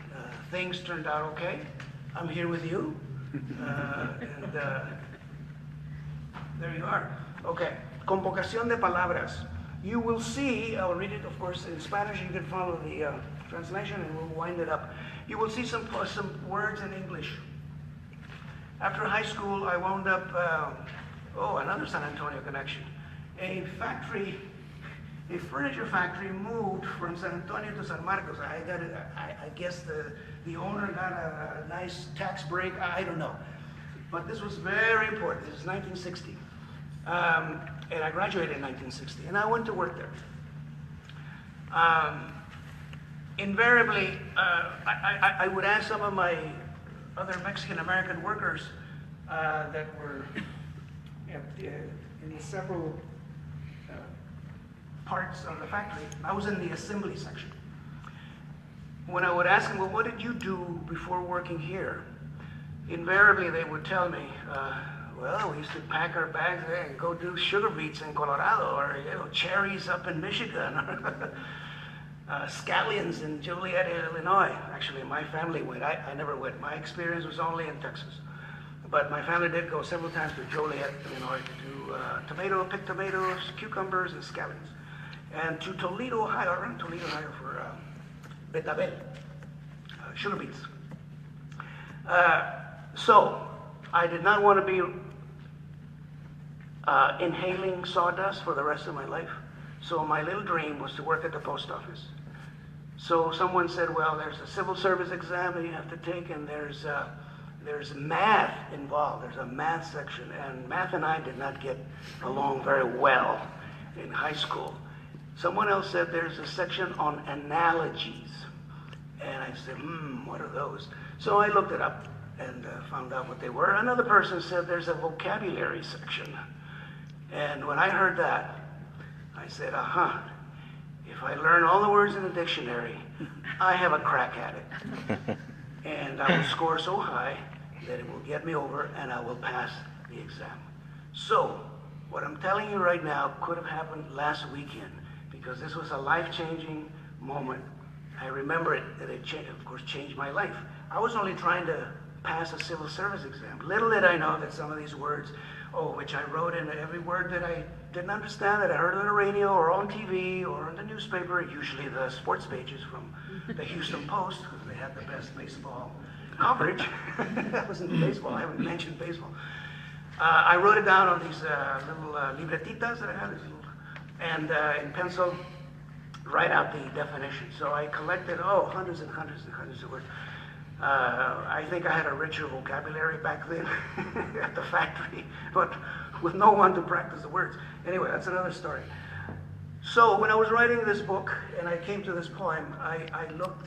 Things turned out okay. I'm here with you. And there you are. Okay. Convocación de palabras. You will see, I'll read it, of course, in Spanish. You can follow the translation, and we'll wind it up. You will see some words in English. After high school, I wound up, another San Antonio connection. A furniture factory moved from San Antonio to San Marcos. I guess the owner got a nice tax break. I don't know. But this was very important. This is 1960. And I graduated in 1960. And I went to work there. Invariably, I would ask some of my other Mexican-American workers that were in the several parts of the factory. I was in the assembly section. when I would ask them, well, what did you do before working here? Invariably, they would tell me, well, we used to pack our bags and go do sugar beets in Colorado, or cherries up in Michigan, or scallions in Joliet, Illinois. Actually, my family went. I never went. My experience was only in Texas. But my family did go several times to Joliet, Illinois, to do pick tomatoes, cucumbers, and scallions. And to Toledo, Ohio, around Toledo, Ohio for betabel, sugar beets. So I did not want to be inhaling sawdust for the rest of my life. So my little dream was to work at the post office. So someone said, well, there's a civil service exam that you have to take, and there's math involved. There's a math section, and math and I did not get along very well in high school. Someone else said there's a section on analogies. And I said, what are those? So I looked it up and found out what they were. Another person said there's a vocabulary section. And when I heard that, I said, if I learn all the words in the dictionary, I have a crack at it. And I will score so high that it will get me over and I will pass the exam. So, what I'm telling you right now could have happened last weekend, because this was a life-changing moment. I remember it, that it, of course, changed my life. I was only trying to pass a civil service exam. Little did I know that some of these words, which I wrote in every word that I didn't understand, that I heard on the radio or on TV or in the newspaper, usually the sports pages from the Houston Post, because they had the best baseball coverage. That wasn't baseball, I haven't mentioned baseball. I wrote it down on these little libretitas that I had, and in pencil, write out the definition. So I collected, hundreds and hundreds and hundreds of words. I think I had a richer vocabulary back then at the factory, but with no one to practice the words. Anyway, that's another story. So when I was writing this book and I came to this poem, I looked,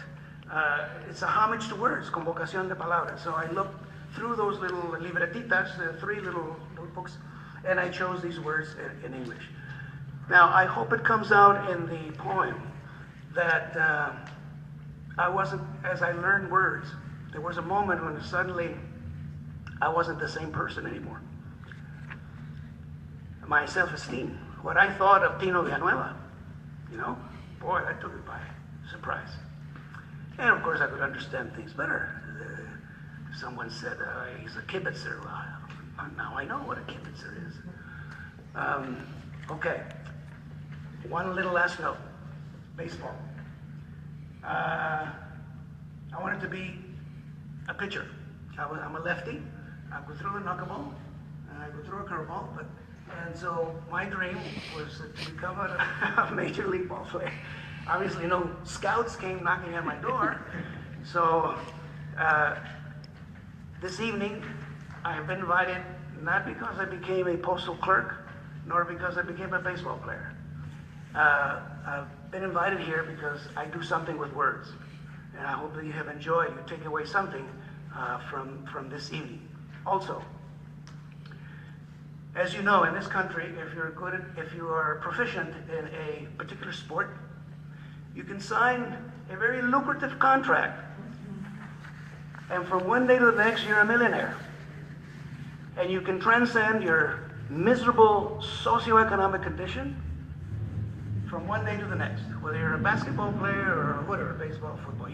it's a homage to words, convocación de palabras. So I looked through those little libretitas, the 3 little notebooks, and I chose these words in English. Now, I hope it comes out in the poem that I wasn't, as I learned words, there was a moment when suddenly I wasn't the same person anymore. My self-esteem, what I thought of Tino Villanueva, boy, that took it by surprise. And of course, I could understand things better. Someone said he's a kibitzer. Well, now I know what a kibitzer is. Okay, one little last note, baseball. I wanted to be a pitcher. I'm a lefty. I could throw a knuckleball, and I could throw a curveball, and so my dream was to become a major league ball player. Obviously, no scouts came knocking at my door, so this evening I have been invited not because I became a postal clerk, nor because I became a baseball player. I've been invited here because I do something with words, and I hope that you have enjoyed, you take away something from this evening. Also, as you know, in this country, if you are proficient in a particular sport, you can sign a very lucrative contract, and from one day to the next, you're a millionaire, and you can transcend your miserable socioeconomic condition from one day to the next, whether you're a basketball player or whatever, baseball, football,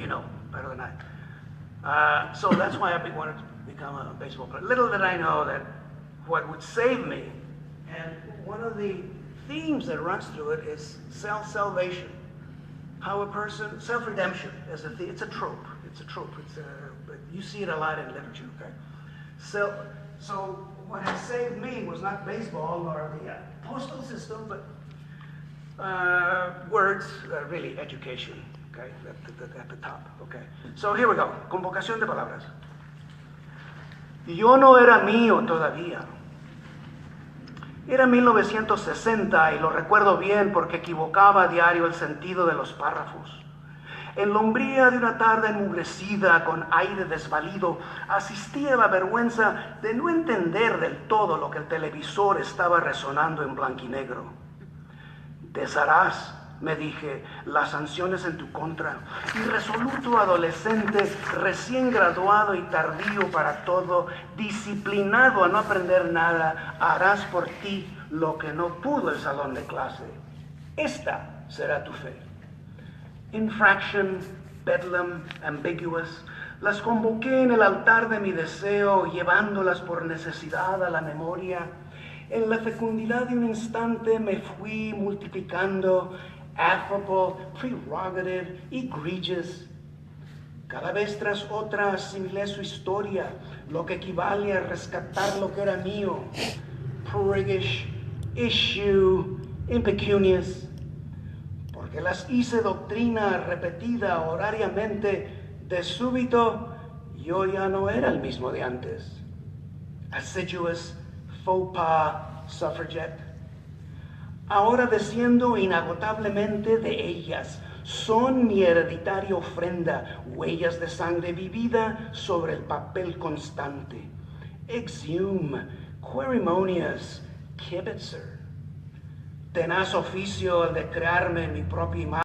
better than I. So that's why I wanted to become a baseball player. Little did I know that what would save me, and one of the themes that runs through it is self-salvation. How a person, self-redemption, it's a trope. But you see it a lot in literature, okay? So what has saved me was not baseball or the postal system, but words, really education, okay, at the top, okay. So here we go, convocación de palabras. Yo no era mío todavía. Era 1960 y lo recuerdo bien porque equivocaba a diario el sentido de los párrafos. En la umbría de una tarde enmugrecida, con aire desvalido, asistí a la vergüenza de no entender del todo lo que el televisor estaba resonando en blanco y negro. Desharás me dije, las sanciones en tu contra. Irresoluto adolescente, recién graduado y tardío para todo, disciplinado a no aprender nada, harás por ti lo que no pudo el salón de clase. Esta será tu fe. Infraction, bedlam, ambiguous, las convoqué en el altar de mi deseo, llevándolas por necesidad a la memoria. En la fecundidad de un instante me fui multiplicando, affable, prerogative, egregious. Cada vez tras otra asimilé su historia, lo que equivale a rescatar lo que era mío. Priggish, issue, impecunious. Porque las hice doctrina repetida horariamente, de súbito yo ya no era el mismo de antes. Assiduous, faux pas, suffragette. Ahora desciendo inagotablemente de ellas, son mi hereditaria ofrenda, huellas de sangre vivida sobre el papel constante. Exhume, querimonious, kibitzer. Tenaz oficio el de crearme mi propia imagen,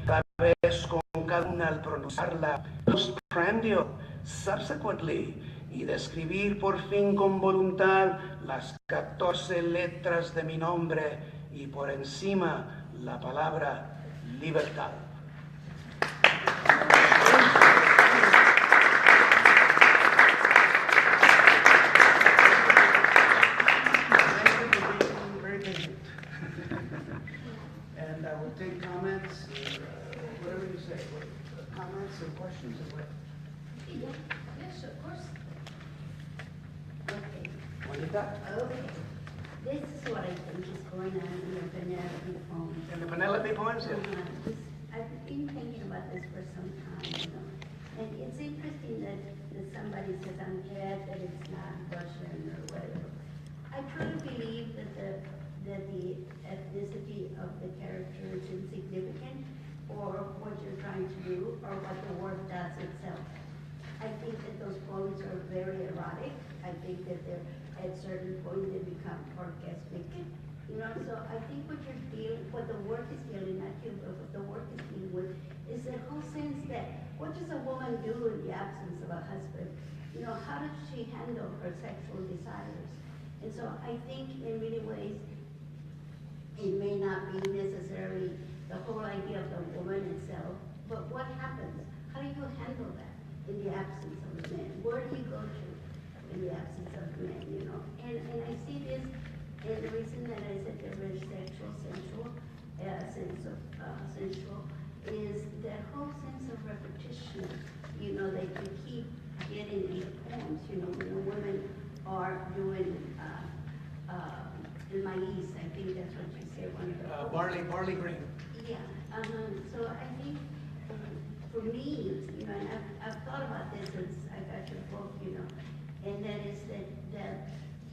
cada vez con cada una al pronunciarla, postprandial, subsequently, y de escribir por fin con voluntad las 14 letras de mi nombre y por encima la palabra libertad. Very patient. And I will take comments, whatever you say, comments and questions. Yes, of course. Okay. Juanita? Okay. This is what I think is going on in the Penelope poems. And the Penelope poems? Yeah. I've been thinking about this for some time, And it's interesting that somebody says, I'm glad that it's not Russian or whatever. I truly believe that the ethnicity of the character is insignificant, or what you're trying to do, or what the work does itself. I think that those poems are very erotic. I think that they're, at certain points they become orgasmic. So I think what the work is dealing, not you, but what the work is dealing with, is the whole sense that what does a woman do in the absence of a husband? How does she handle her sexual desires? And so I think in many ways, it may not be necessarily the whole idea of the woman itself, but what happens? How do you handle that in the absence of a man? Where do you go to in the absence of men, And I see this, and the reason that I said the very sexual, sensual, sensual, is that whole sense of repetition, that you keep getting in the poems, when the women are doing maize, I think that's what you say, one of the Barley grain. Yeah, so I think for me, and I've thought about this since I got your book, and that is that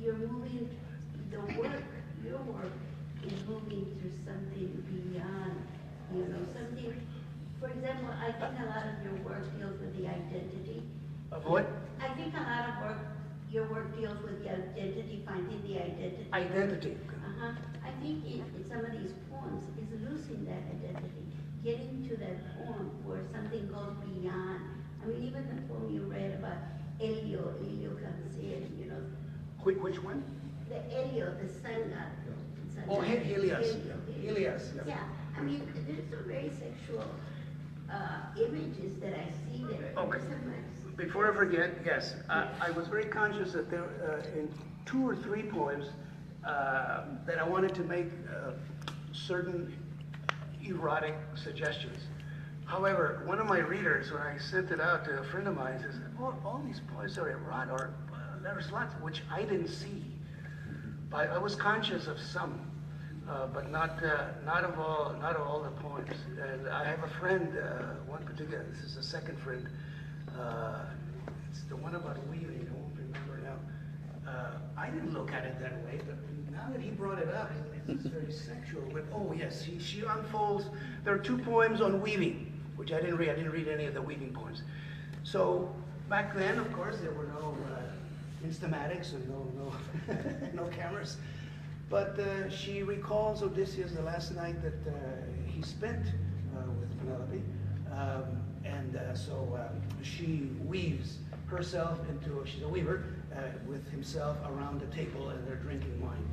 you're moving, your work is moving to something beyond, something, for example, I think a lot of your work deals with the identity. Of what? I think a lot of your work deals with the identity, finding the identity. Identity. I think in some of these poems is losing that identity, getting to that poem where something goes beyond. I mean, even the poem you read about Elio comes in, Which one? The Elio, the sun god. Oh, Helios. Helios. Yeah, I mean, there's some very sexual images that I see there. Okay. Before I forget, yes, I was very conscious that there, in 2 or 3 poems, that I wanted to make certain erotic suggestions. However, one of my readers, when I sent it out to a friend of mine, says, all these poems are erotic, or there's lots, which I didn't see. I was conscious of some, but not of all the poems. And I have a friend, one particular, this is a second friend, it's the one about weaving, I won't remember now. I didn't look at it that way, but now that he brought it up, it's very sexual. But oh yes, she unfolds. There are 2 poems on weaving, which I didn't read. I didn't read any of the weaving poems. So back then, of course, there were no Instamatics and no cameras. But she recalls Odysseus the last night that he spent with Penelope. So she weaves herself into, she's a weaver, with himself around the table and they're drinking wine.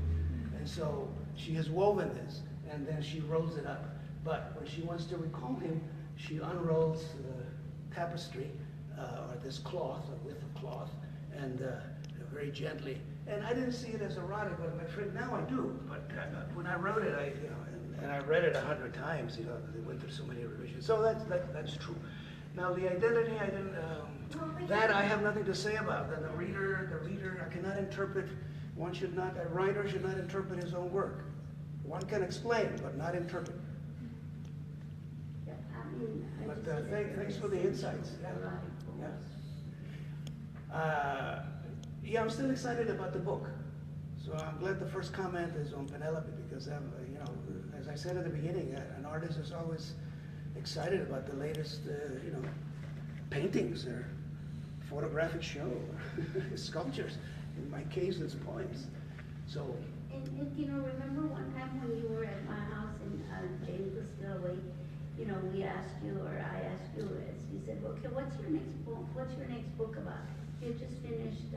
And so she has woven this and then she rolls it up. But when she wants to recall him, she unrolls the tapestry, or this cloth, a width of cloth, and very gently. And I didn't see it as erotic, but I'm afraid now I do. But when I wrote it, and I read it 100 times, they went through so many revisions. So that's true. Now the identity, I didn't, that I have nothing to say about. Then the reader, I cannot interpret, a writer should not interpret his own work. One can explain, but not interpret. Yeah, I mean, But thanks for the insights. Yeah, I'm still excited about the book. So I'm glad the first comment is on Penelope because, as I said at the beginning, an artist is always excited about the latest, paintings or photographic show, sculptures. In my case, it's poems. So. And remember one time when you were at my house and James was still awake, we asked you, or I asked you, as you said, okay, what's your next book? What's your next book about? You just finished,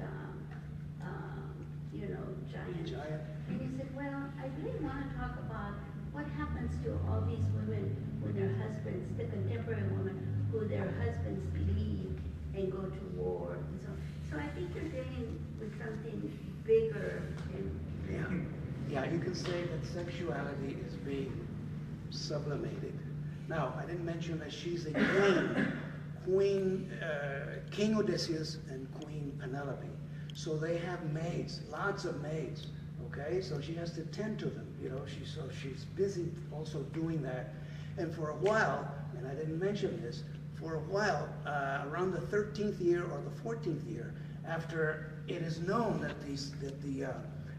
Giant. And you said, well, I really want to talk about what happens to all these women when their husbands, the contemporary women, who their husbands leave and go to war. And so I think you're dealing with something bigger. Yeah, you can say that sexuality is being sublimated. Now, I didn't mention that she's a queen, King Odysseus and Queen Penelope. So they have maids, lots of maids, okay? So she has to tend to them, she's busy also doing that. And for a while, and I didn't mention this, for a while, around the 13th year or the 14th year, after it is known that the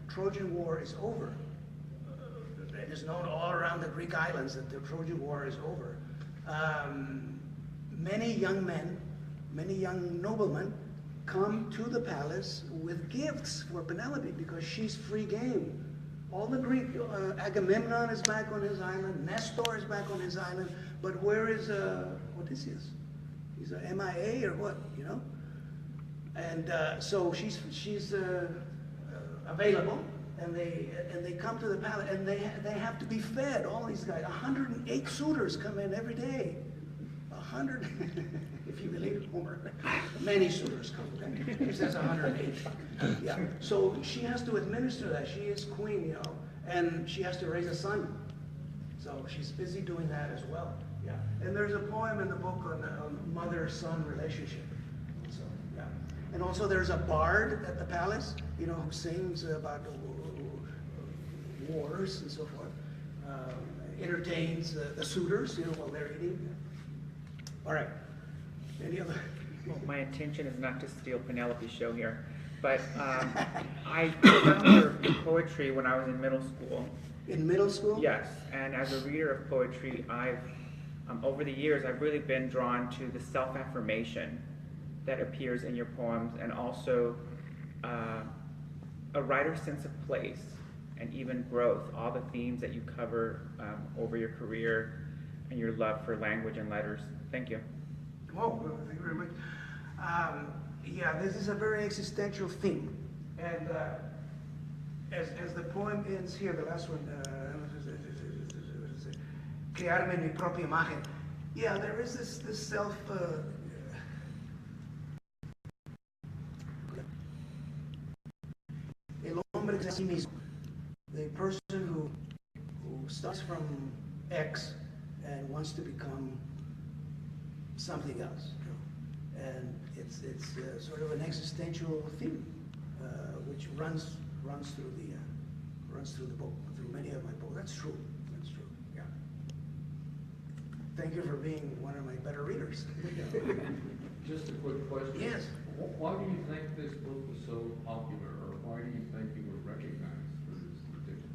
Trojan War is over, it is known all around the Greek islands that the Trojan War is over, many young men, many young noblemen come to the palace with gifts for Penelope because she's free game. All the Greek, Agamemnon is back on his island, Nestor is back on his island, but where is Odysseus? He's a MIA or what, And so she's available, and they come to the palace, and they have to be fed. All these guys, 108 suitors come in every day. 100, if you believe Homer, many suitors come. Okay? He says 108. Yeah. So she has to administer that. She is queen, and she has to raise a son. So she's busy doing that as well. Yeah. And there's a poem in the book on mother-son relationship. So yeah. And also there's a bard at the palace, who sings about wars and so forth. Entertains the suitors, while they're eating. All right. Any other? Well, my intention is not to steal Penelope's show here, but I found her poetry when I was in middle school. In middle school? Yes, and as a reader of poetry, I've over the years I've really been drawn to the self-affirmation that appears in your poems, and also a writer's sense of place and even growth. All the themes that you cover over your career and your love for language and letters. Thank you. Oh, well, thank you very much. Yeah, this is a very existential theme. And as the poem ends here, the last one, crearme mi propia imagen. Yeah, there is this self... el hombre es a sí mismo. The person who starts from X and wants to become something else, and it's sort of an existential theme which runs through the book, through many of my books. That's true. Yeah. Thank you for being one of my better readers. Just a quick question. Yes. Why do you think this book was so popular, or why do you think you were recognized for this particular?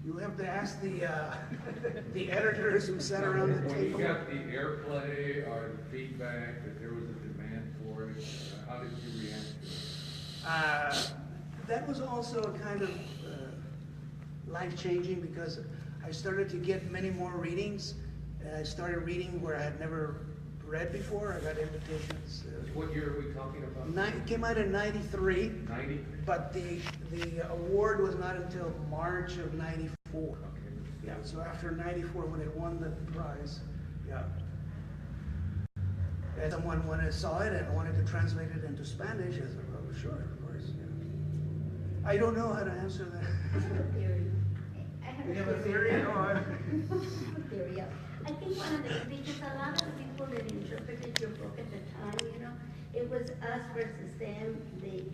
You have to ask the editors who sat around the When table. you got the airplay or the feedback that there was a demand for it, how did you react to it? That was also a kind of life-changing because I started to get many more readings, and I started reading where I had never read before. I got invitations. What year are we talking about? It came out in '93, 90? but the award was not until March of '94. Okay. Yeah, so after '94, when it won the prize, yeah. And someone saw it and wanted to translate it into Spanish. I said, well, sure, of course. Yeah. I don't know how to answer that. I have a theory. You have a theory? Theory, yeah. I think one of the, because a lot of the people that interpreted your book at the time, you know, it was us versus them, the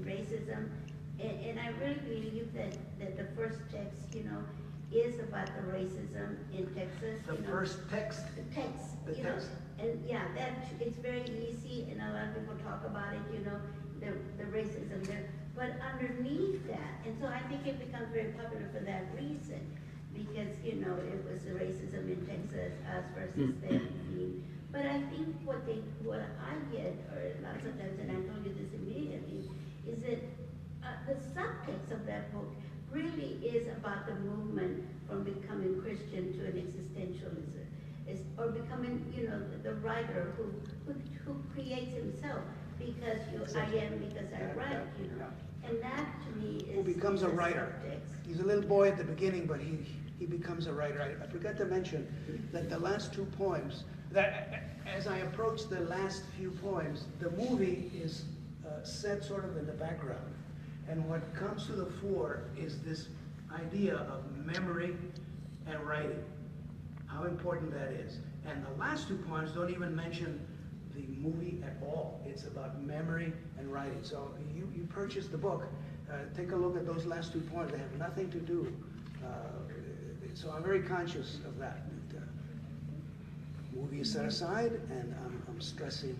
racism. And I really believe that the first text, you know, is about the racism in Texas. The first text? The text, The you know. text. And yeah, it's very easy, and a lot of people talk about it, you know, the racism there. But underneath that, and so I think it becomes very popular for that reason, because, you know, it was the racism in Texas, us versus them. But I think what I get, or lots of times, and I told you this immediately, is that the subtext of that book really is about the movement from becoming Christian to an existentialism, or becoming, you know, the writer who creates himself because I am because I write, you know. And that to me is. Who becomes a writer. Subtext. He's a little boy at the beginning, but he becomes a writer. I forgot to mention that the last two poems, that as I approach the last few poems, the movie is set sort of in the background. And what comes to the fore is this idea of memory and writing, how important that is. And the last two poems don't even mention the movie at all. It's about memory and writing. So you purchase the book, take a look at those last 2 poems. They have nothing to do. So I'm very conscious of that. Movie is set aside, and I'm stressing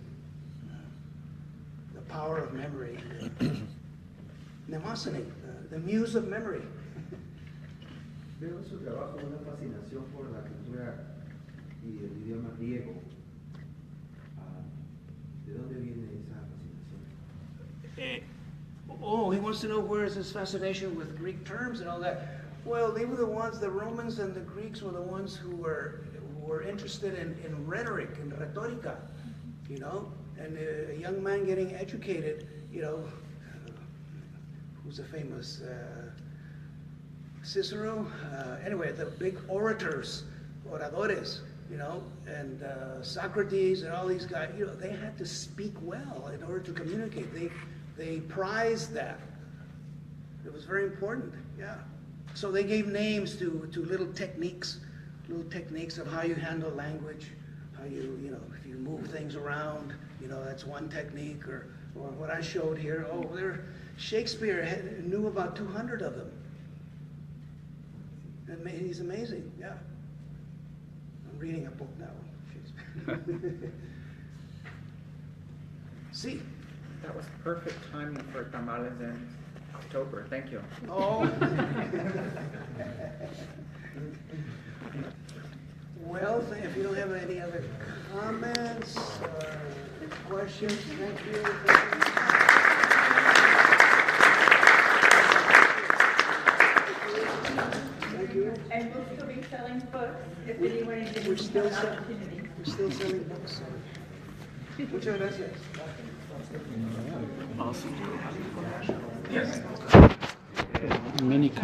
the power of memory. Mnemosyne, the muse of memory. Veo en su trabajo una fascinación por la cultura y el idioma griego. ¿De dónde viene esa fascinación? Oh, he wants to know where is his fascination with Greek terms and all that. Well, they were the ones, the Romans and the Greeks were the ones who were interested in rhetoric and rhetorica, you know, and a young man getting educated, you know, who's a famous Cicero, anyway, the big orators, oradores, you know, and Socrates and all these guys, you know, they had to speak well in order to communicate. They prized that. It was very important, yeah. So they gave names to little techniques of how you handle language, how you know, if you move things around, you know, that's one technique, or what I showed here. Oh, Shakespeare knew about 200 of them. And he's amazing, yeah. I'm reading a book now, Shakespeare. See? That was perfect timing for tamales in October. Thank you. Oh. Well, if you don't have any other comments or questions, thank you. Thank you. And we'll still be selling books if anyone is We're interested in still, an opportunity. we're still selling books. Muchas gracias. Awesome. Yes. Many